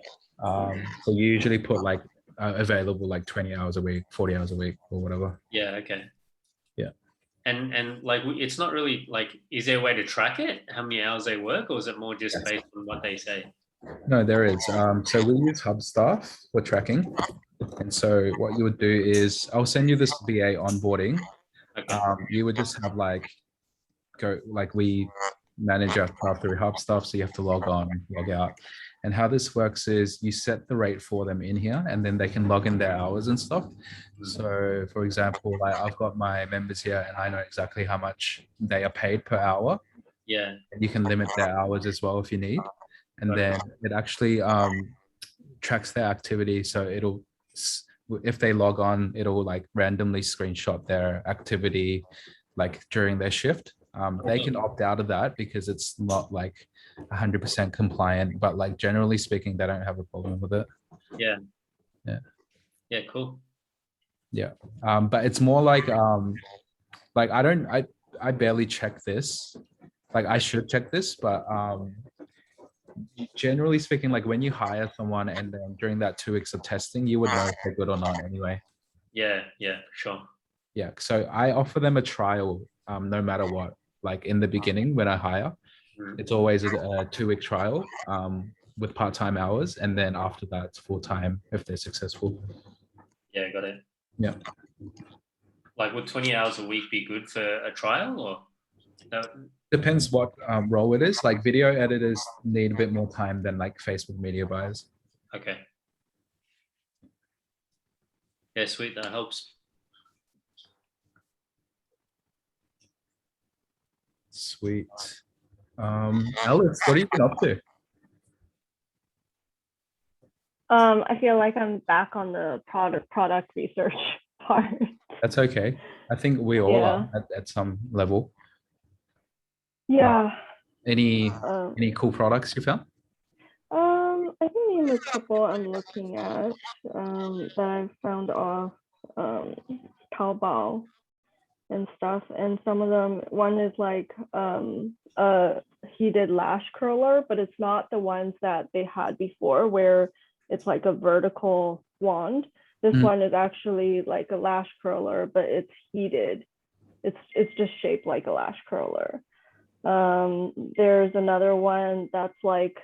So you usually put like available like 20 hours a week, 40 hours a week, or whatever. Yeah. Okay. Yeah. And like, it's not really like, is there a way to track it, how many hours they work, or is it more just based on what they say? No, there is. So we use Hubstaff for tracking. And so what you would do is, I'll send you this VA onboarding. Okay. You would just have we manage our stuff through Hubstaff, so you have to log on, log out. And how this works is you set the rate for them in here, and then they can log in their hours and stuff. So for example, like I've got my members here and I know exactly how much they are paid per hour. Yeah. And you can limit their hours as well if you need. And then it actually tracks their activity. So it'll, if they log on, it'll like randomly screenshot their activity like during their shift. They can opt out of that because it's not like 100% compliant, but like generally speaking, they don't have a problem with it. Yeah. Yeah. Yeah, cool. But it's more like I barely check this. Like I should check this, but generally speaking, like when you hire someone and then during that 2 weeks of testing, you would know if they're good or not anyway. Yeah, sure. Yeah. So I offer them a trial no matter what. Like in the beginning when I hire, it's always a 2-week trial with part-time hours. And then after that, it's full-time if they're successful. Yeah, got it. Yeah. Like would 20 hours a week be good for a trial or? No? Depends what role it is. Like video editors need a bit more time than like Facebook media buyers. Okay. Yeah, sweet. That helps. Sweet. Alex, what have you been up to? I feel like I'm back on the product research part. That's okay. I think we all are at some level. Yeah. Any cool products you found? I can name a couple I'm looking at that I've found off Taobao and stuff. And some of them, one is like a heated lash curler, but it's not the ones that they had before where it's like a vertical wand. This one is actually like a lash curler, but it's heated. It's just shaped like a lash curler. There's another one that's like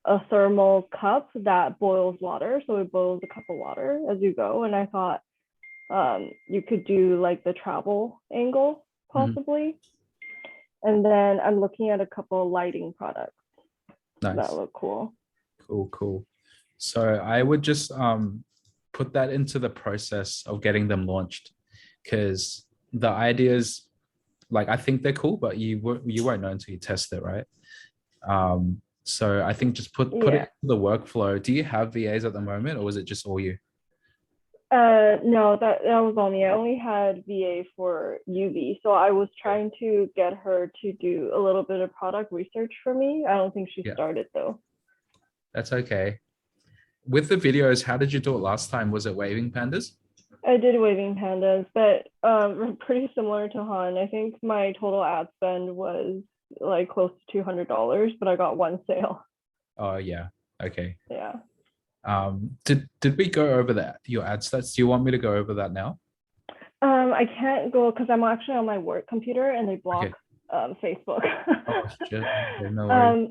a thermal cup that boils water. So it boils a cup of water as you go. And I thought you could do like the travel angle possibly. And then I'm looking at a couple lighting products that look cool. Cool. So I would just put that into the process of getting them launched, because the ideas, like I think they're cool, but you won't know until you test it, right? So I think just put it into the workflow. Do you have VAs at the moment, or was it just all you? No, that was all me. I only had VA for UV, so I was trying to get her to do a little bit of product research for me. I don't think she started though. That's okay. With the videos, how did you do it last time? Was it waving pandas? I did waving pandas, but pretty similar to Han. I think my total ad spend was like close to $200, but I got one sale. Oh yeah. Okay. Yeah. Did we go over that, your ad stats? Do you want me to go over that now? I can't go because I'm actually on my work computer and they block Facebook. Oh shit. Okay, no worries.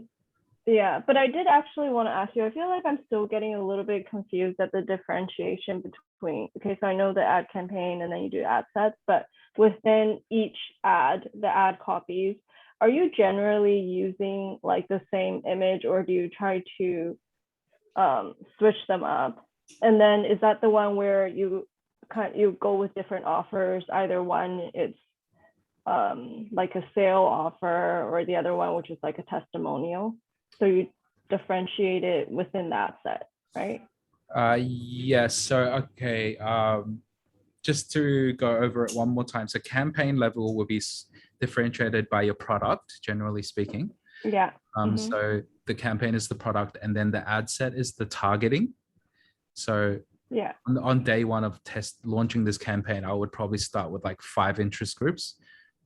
Yeah, but I did actually want to ask you, I feel like I'm still getting a little bit confused at the differentiation between, okay, so I know the ad campaign and then you do ad sets, but within each ad, the ad copies, are you generally using like the same image, or do you try to switch them up? And then is that the one where you go with different offers? Either one it's like a sale offer, or the other one which is like a testimonial. So you differentiate it within that set, right? Yes. So okay. Just to go over it one more time. So campaign level will be differentiated by your product, generally speaking. Yeah. So the campaign is the product, and then the ad set is the targeting. So yeah, on day one of launching this campaign, I would probably start with like 5 interest groups,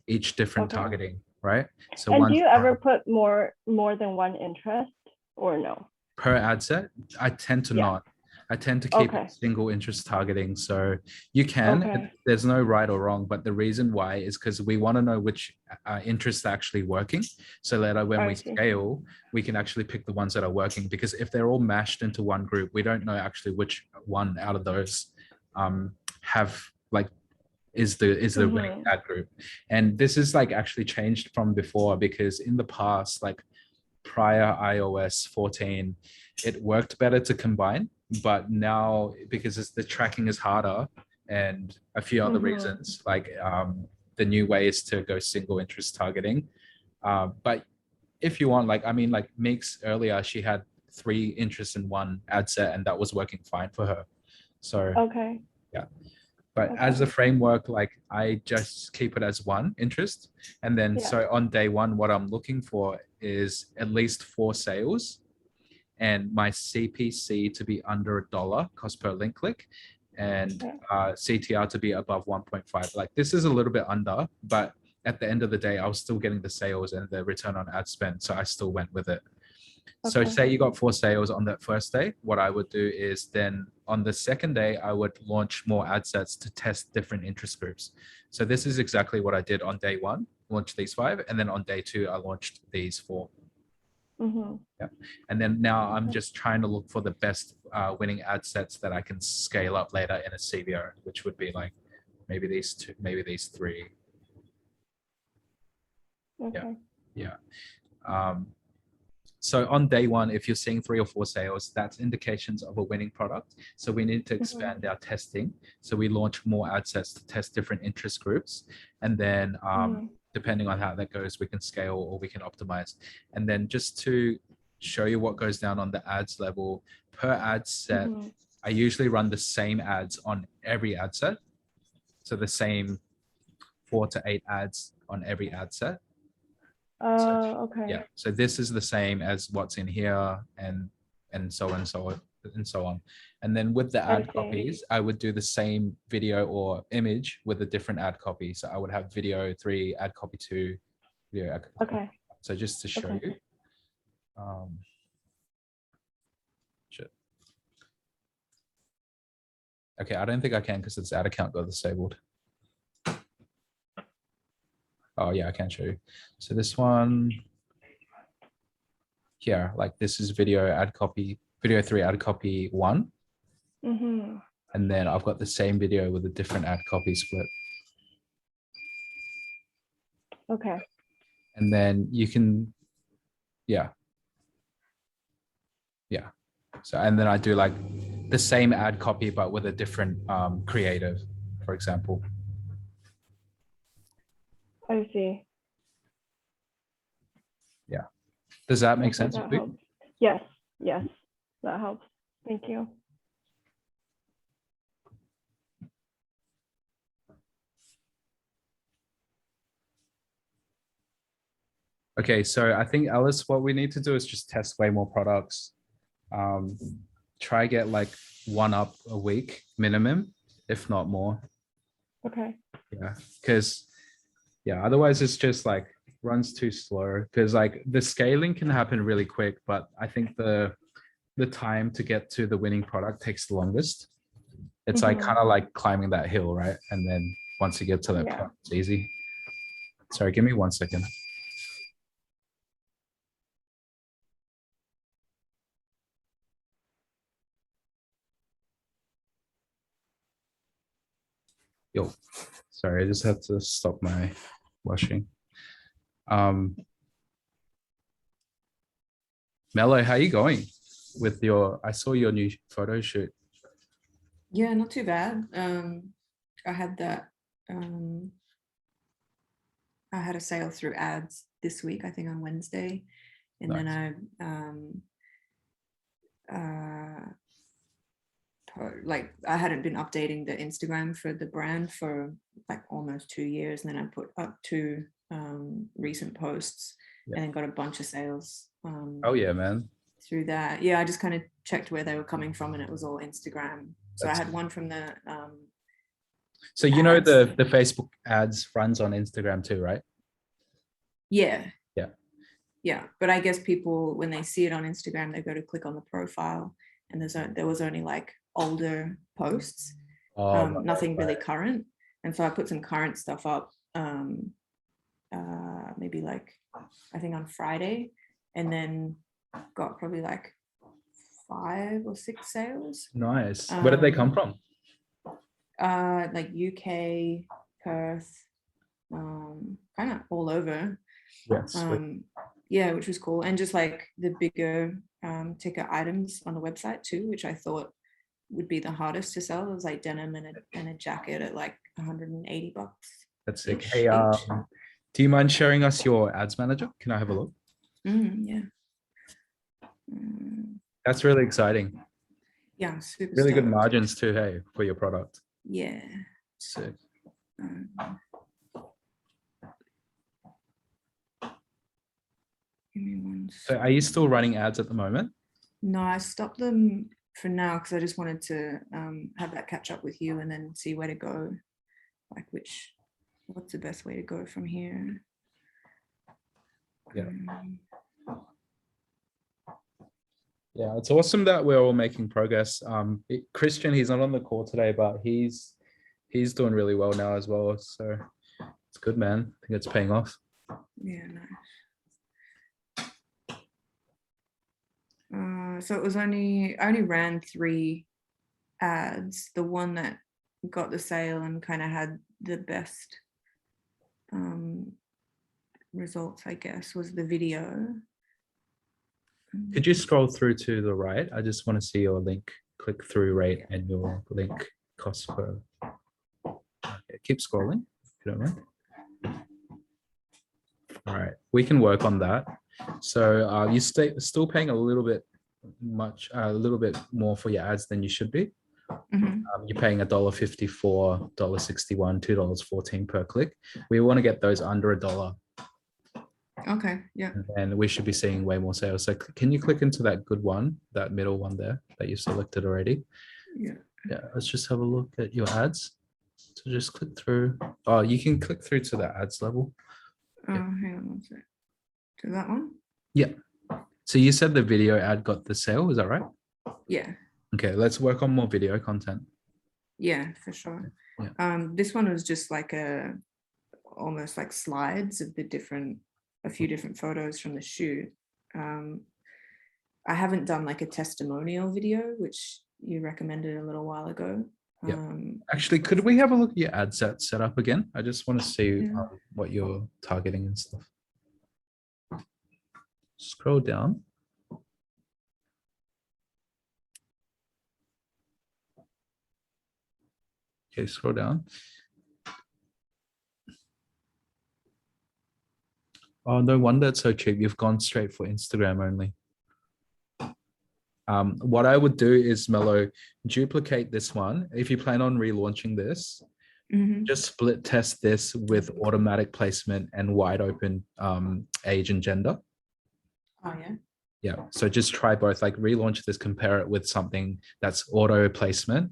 each different targeting, right? So and do you ever put more than one interest, or no? Per ad set? I tend to not. I tend to keep single interest targeting. So you can, there's no right or wrong, but the reason why is because we want to know which interests are actually working. So later when we scale, we can actually pick the ones that are working, because if they're all mashed into one group, we don't know actually which one out of those is the winning ad group. And this is like actually changed from before, because in the past, like prior iOS 14, it worked better to combine. But now, because the tracking is harder and a few other reasons, like the new way is to go single interest targeting. But if you want, like Meeks earlier, she had 3 interests in one ad set, and that was working fine for her. So But as a Okay. framework, like I just keep it as one interest. And then Yeah. so on day one, what I'm looking for is at least 4 sales and my CPC to be under $1 cost per link click and Yeah. CTR to be above 1.5. Like this is a little bit under, but at the end of the day, I was still getting the sales and the return on ad spend. So I still went with it. So Okay. say you got 4 sales on that first day, what I would do is then on the second day, I would launch more ad sets to test different interest groups. So this is exactly what I did on day 1, launched these 5, and then on day 2, I launched these 4. Mm-hmm. And then now I'm Okay. just trying to look for the best winning ad sets that I can scale up later in a CBO, which would be like maybe these 2, maybe these 3. Okay. Yeah. So on day 1, if you're seeing 3 or 4 sales, that's indications of a winning product. So we need to expand our testing. So we launch more ad sets to test different interest groups. And then Mhm. depending on how that goes, we can scale or we can optimize. And then just to show you what goes down on the ads level, per ad set, Mhm. I usually run the same ads on every ad set. So the same 4 to 8 ads on every ad set. Okay. Yeah, so this is the same as what's in here and so on and so on and so on. And then with the I ad see. copies, I would do the same video or image with a different ad copy. So I would have video 3, ad copy 2, video ad copy. Okay. So just to show Okay. you. Shit. Okay, I don't think I can because this ad account got disabled. Oh yeah, I can show you. So this one here, like this is video ad copy, video 3 ad copy 1. Mhm. And then I've got the same video with a different ad copy split. Okay. And then you can, yeah. So, and then I do like the same ad copy, but with a different creative, for example. I see. Does that make Okay, sense? that helps. Yes. Yes. That helps. Thank you. Okay, so I think Alice, what we need to do is just test way more products. Try get like 1 up a week minimum, if not more. Okay. Yeah, because otherwise it's just like runs too slow. Because like the scaling can happen really quick, but I think the time to get to the winning product takes the longest. It's like Mhm. kind of like climbing that hill, right? And then once you get to that Yeah. point, it's easy. Sorry, give me 1 second. Yo, sorry, I just have to stop my washing. Mello, how you going with your, I saw your new photo shoot. Yeah, not too bad. I had that. I had a sale through ads this week, I think on Wednesday, and Nice. then like I hadn't been updating the Instagram for the brand for like almost 2 years, and then I put up 2 recent posts, and then got a bunch of sales. Oh yeah, man. Through that, yeah, I just kind of checked where they were coming from, and it was all Instagram. So That's I had one from the So you know ads. the Facebook ads runs on Instagram too, right? Yeah. Yeah. Yeah, but I guess people, when they see it on Instagram, they go to click on the profile, and there was only like older posts, nothing really current. And so I put some current stuff up, maybe like I think on Friday, and then got probably like 5 or 6 sales. Nice. Where did they come from? Like UK, Perth, kind of all over. Yes. Yeah, which was cool. And just like the bigger ticket items on the website too, which I thought would be the hardest to sell. It was like denim and a jacket at like $180. That's sick. each- Hey, each. do you mind sharing us your ads manager? Can I have a look? Yeah. That's really exciting. Yeah, I'm super Really good stoked. margins too, hey, for your product. Yeah. Sick. Um, give me one. So are you still running ads at the moment? No, I stopped them for now because I just wanted to have that catch up with you and then see where to go, like what's the best way to go from here. Yeah. Um, Yeah, it's awesome that we're all making progress. Christian, he's not on the call today, but he's doing really well now as well. So it's good, man. I think it's paying off. yeah, nice. So it was I only ran 3 ads. The one that got the sale and kind of had the best results, I guess, was the video. Could you scroll through to the right? I just want to see your link click-through rate and your link cost per. Okay, keep scrolling, if you don't mind. All right, we can work on that. So you still paying a little bit more for your ads than you should be. Mhm. You're paying $1.54, $1.61, $2.14 per click. We want to get those under $1. Okay, yeah. And we should be seeing way more sales. So can you click into that good one, that middle one there that you selected already? Yeah. Yeah, let's just have a look at your ads. So just click through. Oh, you can click through to the ads level. Oh, Yeah. hang on one sec. To that one? Yeah. So you said the video ad got the sale, is that right? Yeah. Okay, let's work on more video content. Yeah, for sure. Yeah. This one was just like almost like slides of a few different photos from the shoot. I haven't done like a testimonial video, which you recommended a little while ago. Yeah. Actually, could we have a look at your ad set up again? I just want to see Yeah. what you're targeting and stuff. Scroll down. Okay, scroll down. Oh, no wonder it's so cheap. You've gone straight for Instagram only. What I would do is, Mello, duplicate this one. If you plan on relaunching this, Mhm. just split test this with automatic placement and wide open age and gender. Oh, yeah. Yeah, so just try both, like relaunch this, compare it with something that's auto placement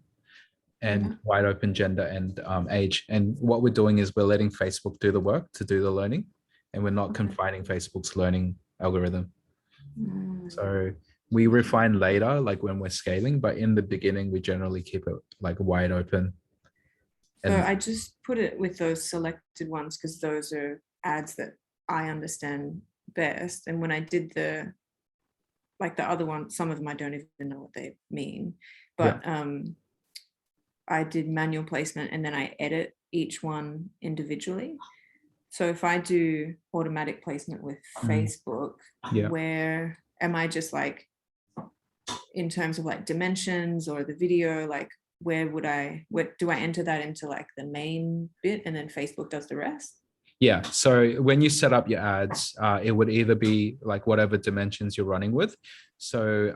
and Yeah. wide open gender and age. And what we're doing is we're letting Facebook do the work to do the learning, and we're not Okay. confining Facebook's learning algorithm. Mm. So we refine later, like when we're scaling, but in the beginning, we generally keep it like wide open. So And I just put it with those selected ones because those are ads that I understand best. And when I did the other one, some of them I don't even know what they mean. But I did manual placement and then I edit each one individually. So if I do automatic placement with Facebook, Yeah. where am I just like, in terms of like dimensions or the video, like where do I enter that into like the main bit and then Facebook does the rest? yeah, so when you set up your ads, it would either be like whatever dimensions you're running with. So,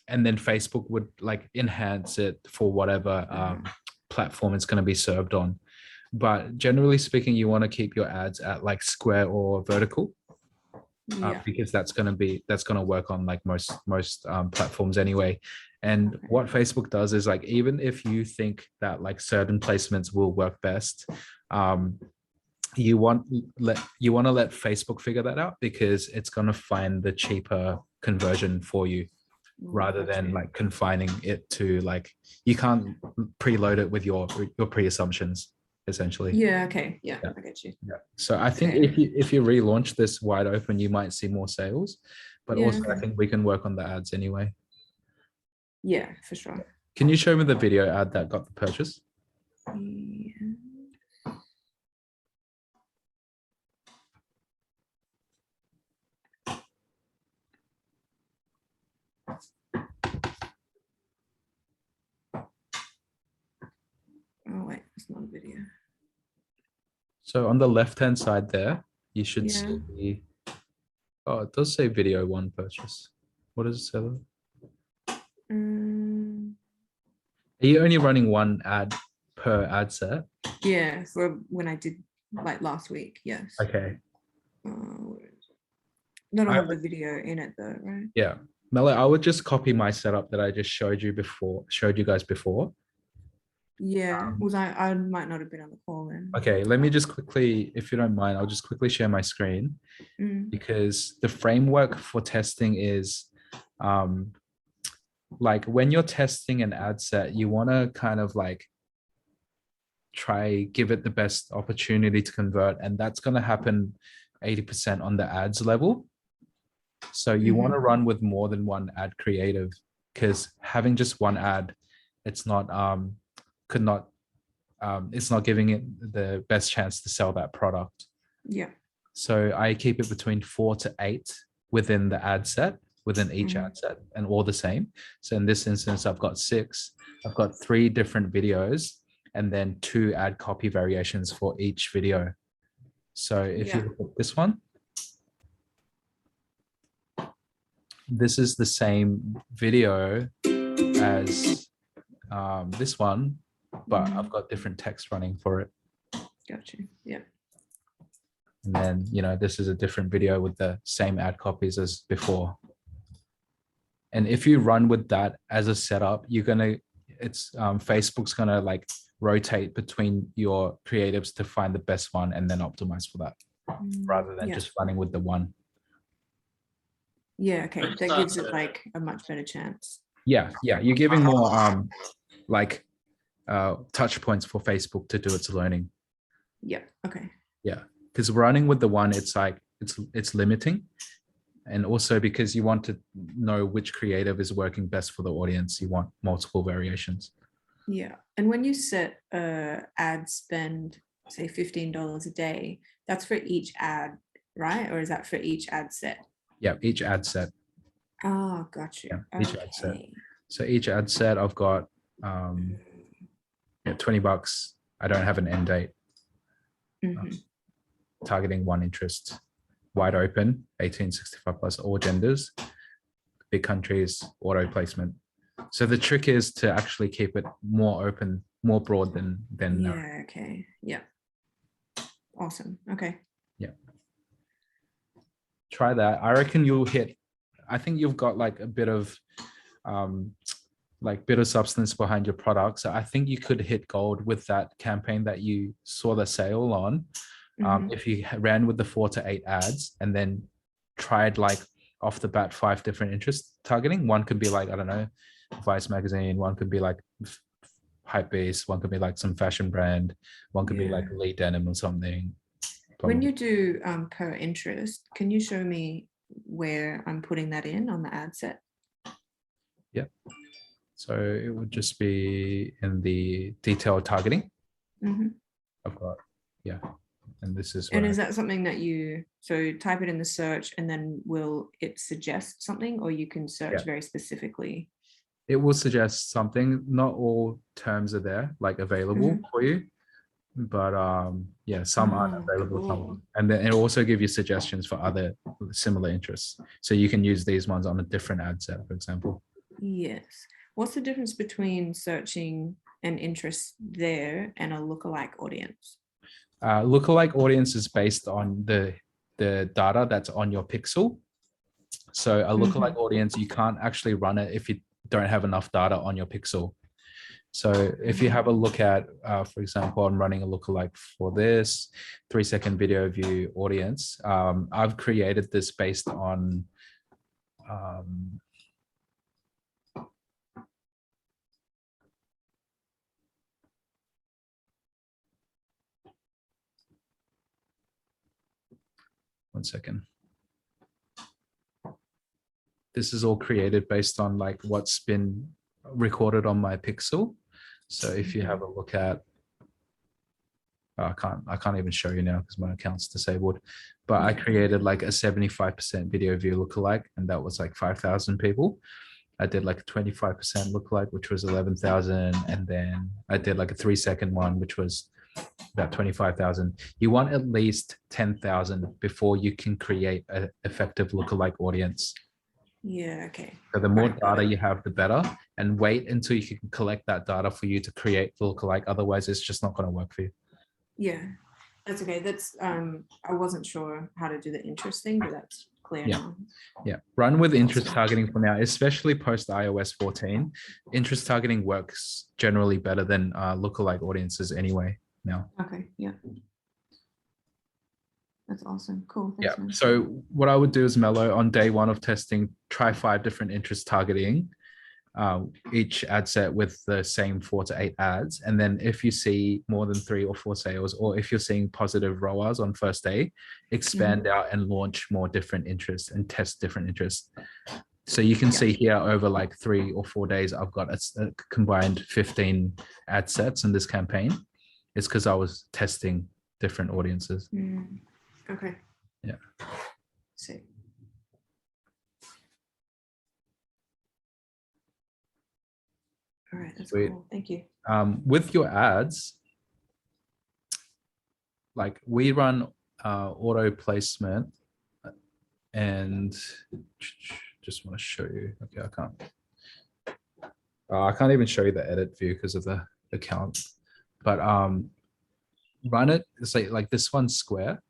and then Facebook would like enhance it for whatever platform it's going to be served on. But generally speaking, you want to keep your ads at like square or vertical. Because that's going to work on like most platforms anyway. And what Facebook does is, like, even if you think that like certain placements will work best, you want to let Facebook figure that out, because it's going to find the cheaper conversion for you, rather than like confining it to, like, you can't preload it with your pre-assumptions, essentially. Yeah, okay. Yeah, I get you. Yeah. So I think Okay. if you relaunch this wide open, you might see more sales, but Yeah, also I okay. think we can work on the ads anyway. Yeah, for sure. Can you show me the video ad that got the purchase? Yeah. Oh wait, it's not a video. So on the left-hand side there, you should Yeah. see, oh, it does say video one purchase. What does it say there? Are you only running one ad per ad set? Yeah, for when I did like last week. Yes. Okay. Where is it? Not I all the video in it though, right? Yeah. Mello, I would just copy my setup that I just showed you guys before. Yeah. Was I might not have been on the call then. Okay, let me just quickly, if you don't mind, I'll just quickly share my screen Mm, because the framework for testing is like when you're testing an ad set, you want to kind of like try give it the best opportunity to convert, and that's going to happen 80% on the ads level. So you want to run with more than one ad creative, because having just one ad, it's not it's not giving it the best chance to sell that product. yeah. So I keep it between 4 to 8 within the ad set, within each ad set, and all the same. So in this instance, I've got 6. I've got 3 different videos and then 2 ad copy variations for each video. So if you look at this one, this is the same video as this one, but I've got different text running for it. Gotcha. Yeah. And then, you know, this is a different video with the same ad copies as before. And if you run with that as a setup, you're going to, Facebook's going to like rotate between your creatives to find the best one and then optimize for that rather than just running with the one. Yeah. Okay. That gives it like a much better chance. Yeah. You're giving more touch points for Facebook to do its learning. Yeah. Okay. Yeah. Because running with the one, it's like it's limiting. And also because you want to know which creative is working best for the audience, you want multiple variations. Yeah. And when you set ad spend, say $15 a day, that's for each ad, right? Or is that for each ad set? Yeah, each ad set. Oh, gotcha. Yeah, each ad set. So each ad set, I've got $20. I don't have an end date. Targeting one interest, wide open, 1865 plus, all genders, big countries, auto placement. So the trick is to actually keep it more open, more broad than yeah. Okay. Yeah. Awesome. Okay. Yeah. Try that. I reckon you'll hit. I think you've got like a bit of substance behind your product. So I think you could hit gold with that campaign that you saw the sale on. If you ran with the 4 to 8 ads and then tried like off the bat 5 different interest targeting. One could be like, I don't know, Vice magazine. One could be like Hypebeast. One could be like some fashion brand. One could be like Lee Denim or something. When you do per interest, can you show me where I'm putting that in on the ad set? Yeah. So it would just be in the detailed targeting. I've got, yeah. And this is. And is that something that so type it in the search and then will it suggest something, or you can search very specifically? It will suggest something. Not all terms are there, like available for you, but yeah, some aren't available. Cool. And then it'll also give you suggestions for other similar interests. So you can use these ones on a different ad set, for example. Yes. What's the difference between searching an interest there and a lookalike audience? Lookalike audience is based on the data that's on your pixel. So a lookalike audience, you can't actually run it if you don't have enough data on your pixel. So if you have a look at, for example, I'm running a lookalike for this 3-second video view audience. I've created this based on one second. This is all created based on like what's been recorded on my pixel. So if you have a look at, I can't even show you now because my account's disabled, but I created like a 75% video view lookalike, and that was like 5,000 people. I did like a 25% lookalike, which was 11,000. And then I did like a 3-second one, which was about 25,000. You want at least 10,000 before you can create an effective lookalike audience. Yeah, okay. So the more Right, got data it. you have, the better. And wait until you can collect that data for you to create the lookalike. Otherwise, it's just not going to work for you. Yeah, that's okay. That's I wasn't sure how to do the interest thing, but that's clear Yeah. now. Yeah, run with interest targeting for now, especially post iOS 14. Interest targeting works generally better than lookalike audiences anyway now. Okay, yeah. That's awesome. Cool. Yeah. Thanks, man. So what I would do is, Mello, on day one of testing, try 5 different interest targeting, each ad set with the same 4 to 8 ads. And then if you see more than 3 or 4 sales, or if you're seeing positive ROAS on first day, expand out and launch more different interests and test different interests. So you can see here over like 3 or 4 days, I've got a combined 15 ad sets in this campaign. It's because I was testing different audiences. Okay. Yeah. Sick. All right, that's Sweet. cool. Thank you. With your ads, like we run auto placement, and just want to show you. Okay, I can't even show you the edit view because of the account, but run it. It's like this one's square.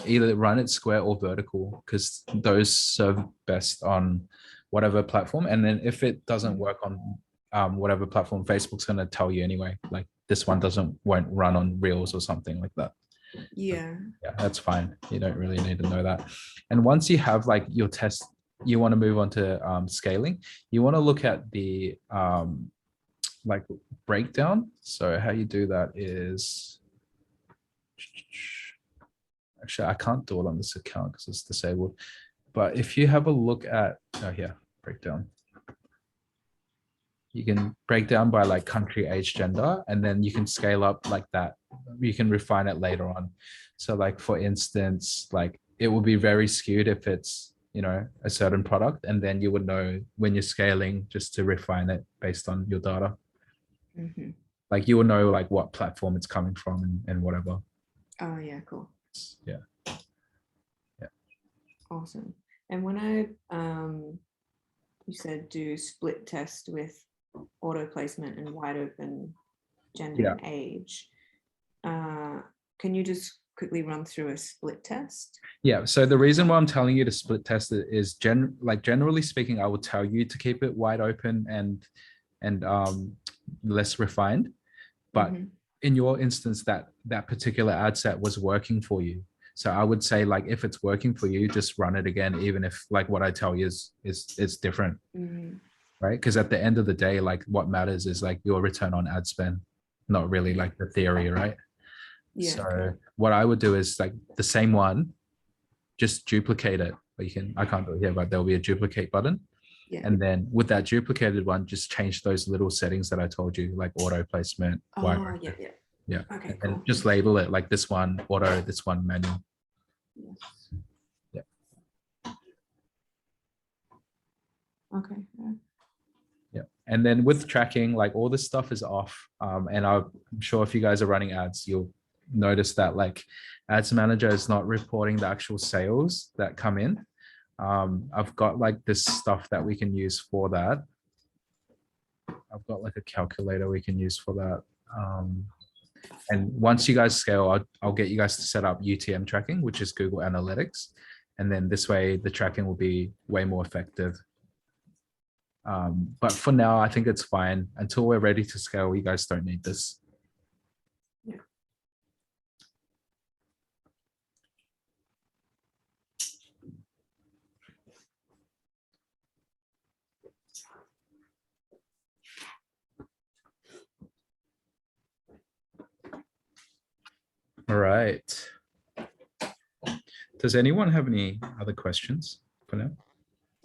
Either run it square or vertical, because those serve best on whatever platform. And then if it doesn't work on whatever platform, Facebook's going to tell you anyway, like this one won't run on Reels or something like that. Yeah. Yeah, that's fine. You don't really need to know that. And once you have like your test, you want to move on to scaling. You want to look at the like breakdown. So how you do that is, actually, I can't do it on this account because it's disabled. But if you have a look at, breakdown. You can break down by like country, age, gender, and then you can scale up like that. You can refine it later on. So like, for instance, like it will be very skewed if it's, a certain product, and then you would know when you're scaling just to refine it based on your data. Like you will know like what platform it's coming from and whatever. Oh yeah, cool. Yeah. Awesome. And when I you said do split test with auto placement and wide open gender and age, can you just quickly run through a split test? Yeah, so the reason why I'm telling you to split test it is generally speaking, I would tell you to keep it wide open and less refined. But in your instance, that particular ad set was working for you. So I would say, like, if it's working for you, just run it again, even if like what I tell you is different, right? Because at the end of the day, like what matters is like your return on ad spend, not really like the theory, right? Yeah. So what I would do is like the same one, just duplicate it. But I can't do it here, but there'll be a duplicate button. Yeah. And then with that duplicated one, just change those little settings that I told you, like auto placement. Oh, yeah. Okay, cool. And just label it like this one auto, this one manual. Yes. Yeah. Okay. Yeah. And then with tracking, like all this stuff is off. And I'm sure if you guys are running ads, you'll notice that like Ads Manager is not reporting the actual sales that come in. I've got like this stuff that we can use for that. I've got like a calculator we can use for that. And once you guys scale, I'll get you guys to set up UTM tracking, which is Google Analytics. And then this way the tracking will be way more effective. But for now, I think it's fine. Until we're ready to scale, you guys don't need this. Yeah. All right. Does anyone have any other questions for now?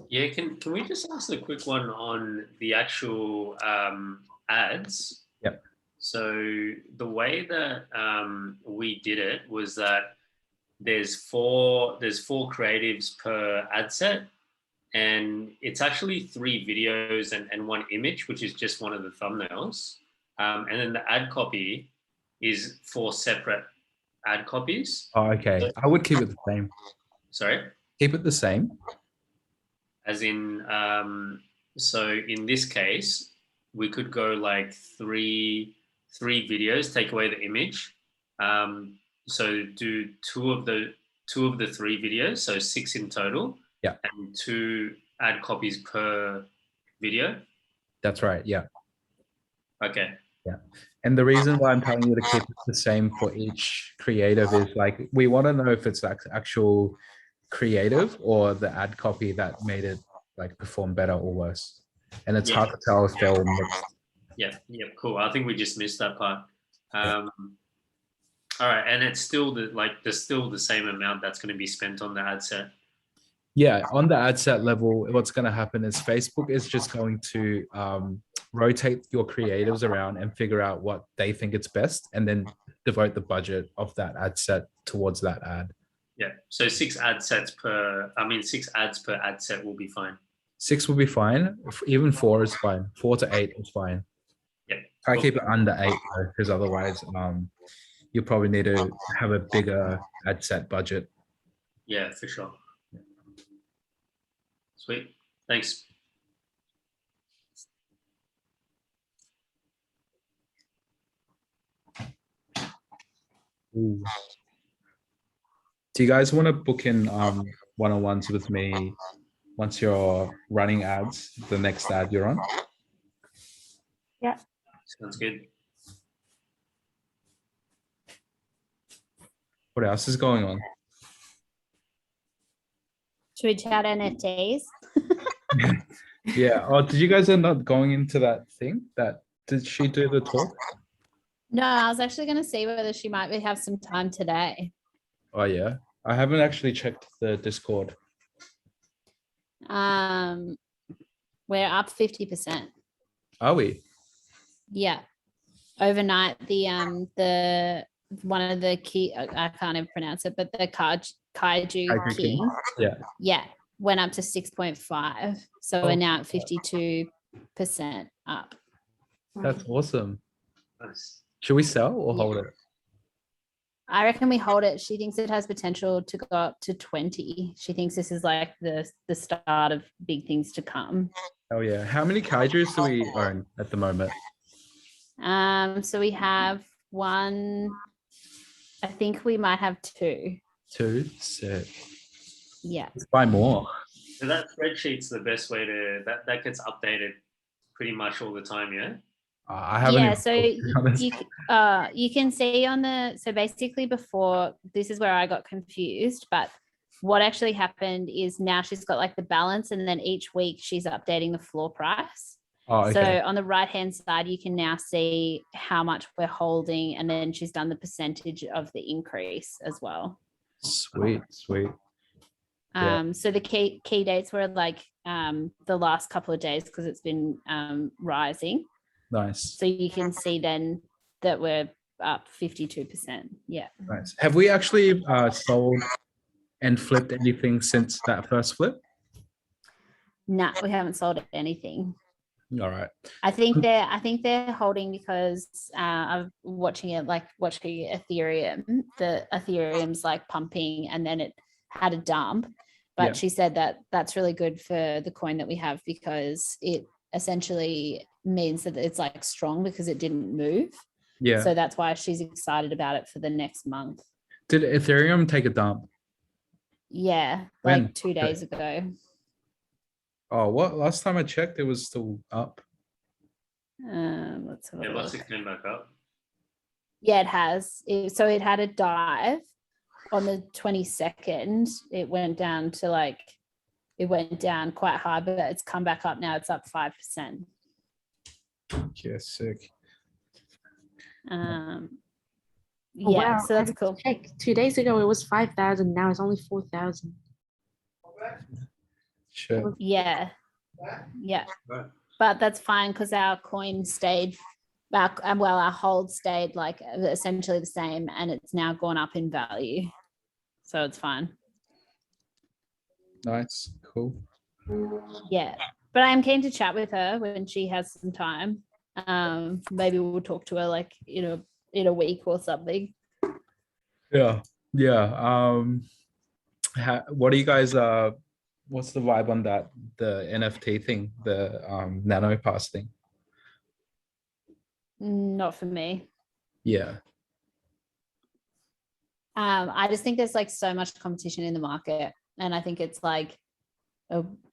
Yeah, can we just ask a quick one on the actual ads? Yep. So the way that we did it was that there's four creatives per ad set, and it's actually 3 videos and 1 image, which is just one of the thumbnails. And then the ad copy is 4 separate ad copies. Oh, okay. I would keep it the same. Sorry? Keep it the same. As in, so in this case, we could go like three videos, take away the image. So do two of the three videos, so 6 in total. Yeah. And 2 ad copies per video. That's right. Yeah. Okay. And the reason why I'm telling you to keep it the same for each creative is like, we want to know if it's like actual creative or the ad copy that made it like perform better or worse. And it's hard to tell if they're all mixed. Yeah, cool. I think we just missed that part. All right, and it's still there's still the same amount that's going to be spent on the ad set. Yeah, on the ad set level, what's going to happen is Facebook is just going to rotate your creatives around and figure out what they think it's best, and then devote the budget of that ad set towards that ad. Yeah, so 6 ads per ad set will be fine. 6 will be fine. Even 4 is fine. 4 to 8 is fine. Yeah. Try cool. keep it under 8 though, because otherwise, you probably need to have a bigger ad set budget. Yeah, for sure. Sweet. Thanks. Ooh. Do you guys want to book in one-on-ones with me once you're running ads, the next ad you're on? Sounds good. What else is going on? Should we chat NFTs? Yeah. Oh, did you guys end up going into that thing? Did she do the talk? No, I was actually going to see whether she might have some time today. Oh yeah. I haven't actually checked the Discord. We're up 50%. Are we? Yeah. Overnight, the one of the key, I can't even pronounce it, but the Kaiju Kaiju King. Yeah. Yeah. Went up to 6.5. So we're now at 52% up. That's awesome. Nice. Should we sell or Yeah. hold it? I reckon we hold it. She thinks it has potential to go up to 20. She thinks this is like the start of big things to come. Oh yeah. How many kaijus do we own at the moment? So we have one. I think we might have 2. 2. Sick. Yeah. Let's buy more. So that spreadsheet's the best way to that gets updated pretty much all the time, yeah? I haven't. Yeah, even so looked, to be honest. you can see on so basically before, this is where I got confused, but what actually happened is now she's got like the balance, and then each week she's updating the floor price. Oh, okay. So on the right hand side, you can now see how much we're holding, and then she's done the percentage of the increase as well. Sweet. Yeah. So the key dates were like the last couple of days, because it's been rising. Nice. So you can see then that we're up 52%. Yeah. Nice. Have we actually sold and flipped anything since that first flip? No, we haven't sold anything. All right. I think they're holding because I'm watching Ethereum. The Ethereum's like pumping, and then it had a dump. But Yeah. she said that that's really good for the coin that we have, because it essentially means that it's like strong because it didn't move. Yeah. So that's why she's excited about it for the next month. Did Ethereum take a dump? Yeah, When? like 2 days ago. Oh, what? Last time I checked, it was still up. Let's have a It must look. have came back up. Yeah, it has. So it had a dive on the 22nd. It went down to it went down quite high, but it's come back up now. It's up 5%. Yeah, sick. Yeah, wow, so that's I cool. checked. 2 days ago, it was 5,000. Now it's only 4,000. Sure. Yeah. Right. But that's fine, because our coin stayed back, our hold stayed like essentially the same, and it's now gone up in value. So it's fine. Nice. Cool. Yeah. But I'm keen to chat with her when she has some time. Maybe we'll talk to her like in a week or something. Yeah. Yeah. What are you guys what's the vibe on that? The NFT thing, the NanoPass thing. Not for me. Yeah. I just think there's like so much competition in the market, and I think it's like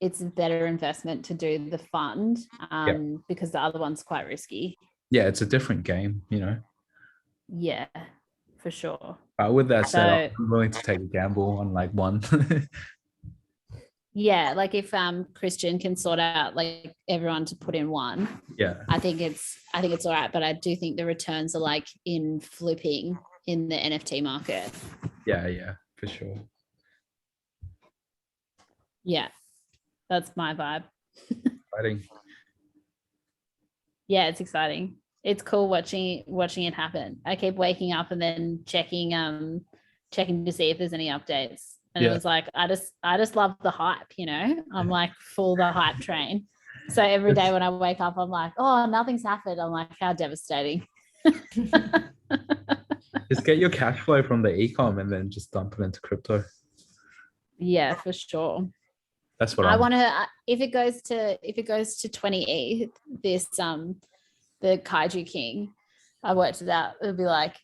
it's a better investment to do the fund because the other one's quite risky. Yeah, it's a different game, you know. Yeah, for sure. But with that said, So I'm willing to take a gamble on like one. yeah, like if Christian can sort out like everyone to put in one, Yeah. I think it's all right. But I do think the returns are like in flipping in the NFT market. Yeah, for sure. Yeah, that's my vibe. Exciting. Yeah, it's exciting. It's cool watching it happen. I keep waking up and then checking to see if there's any updates. And it was like I just love the hype, you know. I'm like full the hype train. So every day when I wake up, I'm like, oh, nothing's happened. I'm like, how devastating. Just get your cash flow from the ecom and then just dump it into crypto. Yeah, for sure. That's what I want to. If it goes to 20 ETH, this the Kaiju King, I worked it out. It'd be like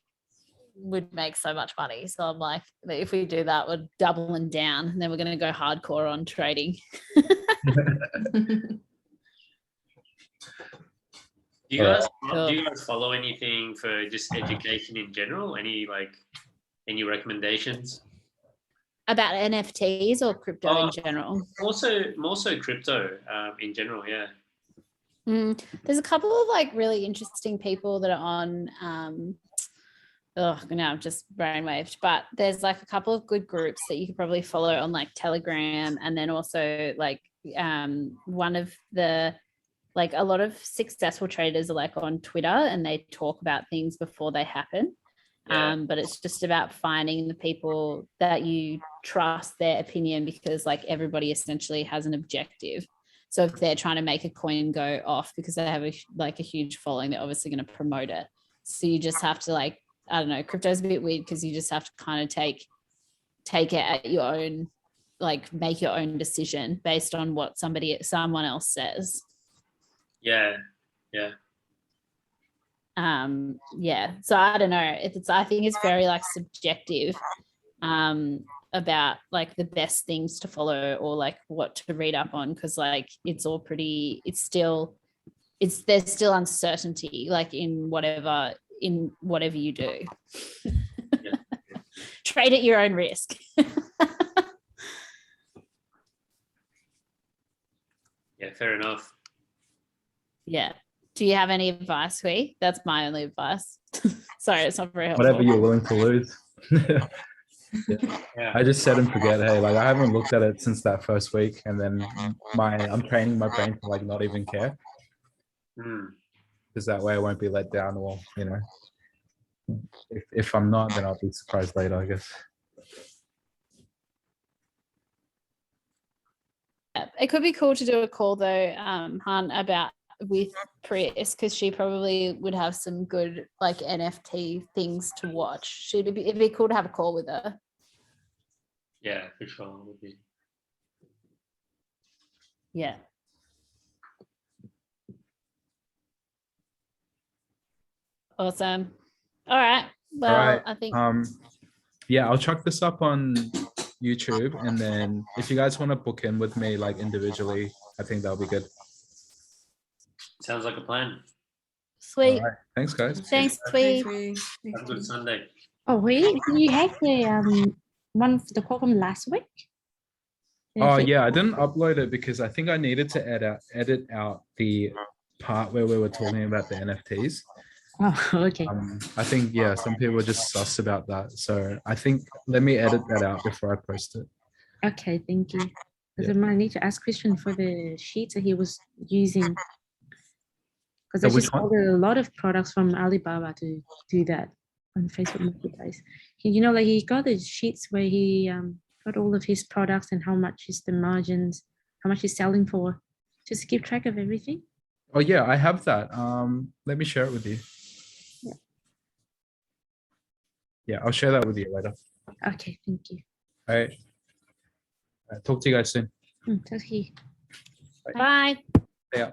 would make so much money. So I'm like, if we do that, we're doubling down, and then we're going to go hardcore on trading. Do you guys follow anything for just education in general? Any recommendations about NFTs or crypto in general? More so crypto in general, yeah. There's a couple of like really interesting people that are on now I'm just brainwaved, but there's like a couple of good groups that you could probably follow on like Telegram, and then also like one of the like a lot of successful traders are like on Twitter and they talk about things before they happen. But it's just about finding the people that you trust their opinion, because like everybody essentially has an objective. So if they're trying to make a coin go off because they have a huge following, they're obviously going to promote it. So you just have to like, I don't know, crypto's a bit weird because you just have to kind of take it at your own, like make your own decision based on what someone else says. Yeah. So I don't know if I think it's very like subjective about like the best things to follow or like what to read up on, because like it's all pretty, there's still uncertainty like in whatever you do. Trade at your own risk. Yeah, fair enough. Yeah. Do you have any advice, Hui? That's my only advice. Sorry, it's not very helpful. Whatever you're willing to lose. Yeah. I just set and forget. Hey, like I haven't looked at it since that first week, and then I'm training my brain to like not even care, because that way I won't be let down, or you know, if I'm not, then I'll be surprised later, I guess. It could be cool to do a call though, Han, about with Prius, because she probably would have some good like NFT things to watch. It'd be cool to have a call with her. Yeah, for sure. It would be. Yeah. Awesome. All right. Well, All right. I think yeah, I'll chuck this up on YouTube, and then if you guys want to book in with me like individually, I think that'll be good. Sounds like a plan. sweet. All right. Thanks, guys. Thanks, Tweed. Have a good Sunday. Oh, wait, you had the one for the call from last week? Oh yeah, I didn't upload it because I think I needed to edit out the part where we were talking about the NFTs. Oh, okay. I think some people were just sus about that, so I think let me edit that out before I post it. Okay, thank you. Because I might need to ask Christian for the sheets that he was using, because I just ordered a lot of products from Alibaba to do that on Facebook Marketplace. You know, like he got the sheets where he got all of his products and how much is the margins, how much he's selling for, just to keep track of everything. Oh yeah, I have that. Let me share it with you. Yeah, I'll share that with you later. Okay, thank you. All right. Talk to you guys soon. Turkey. Bye. Bye. Yeah.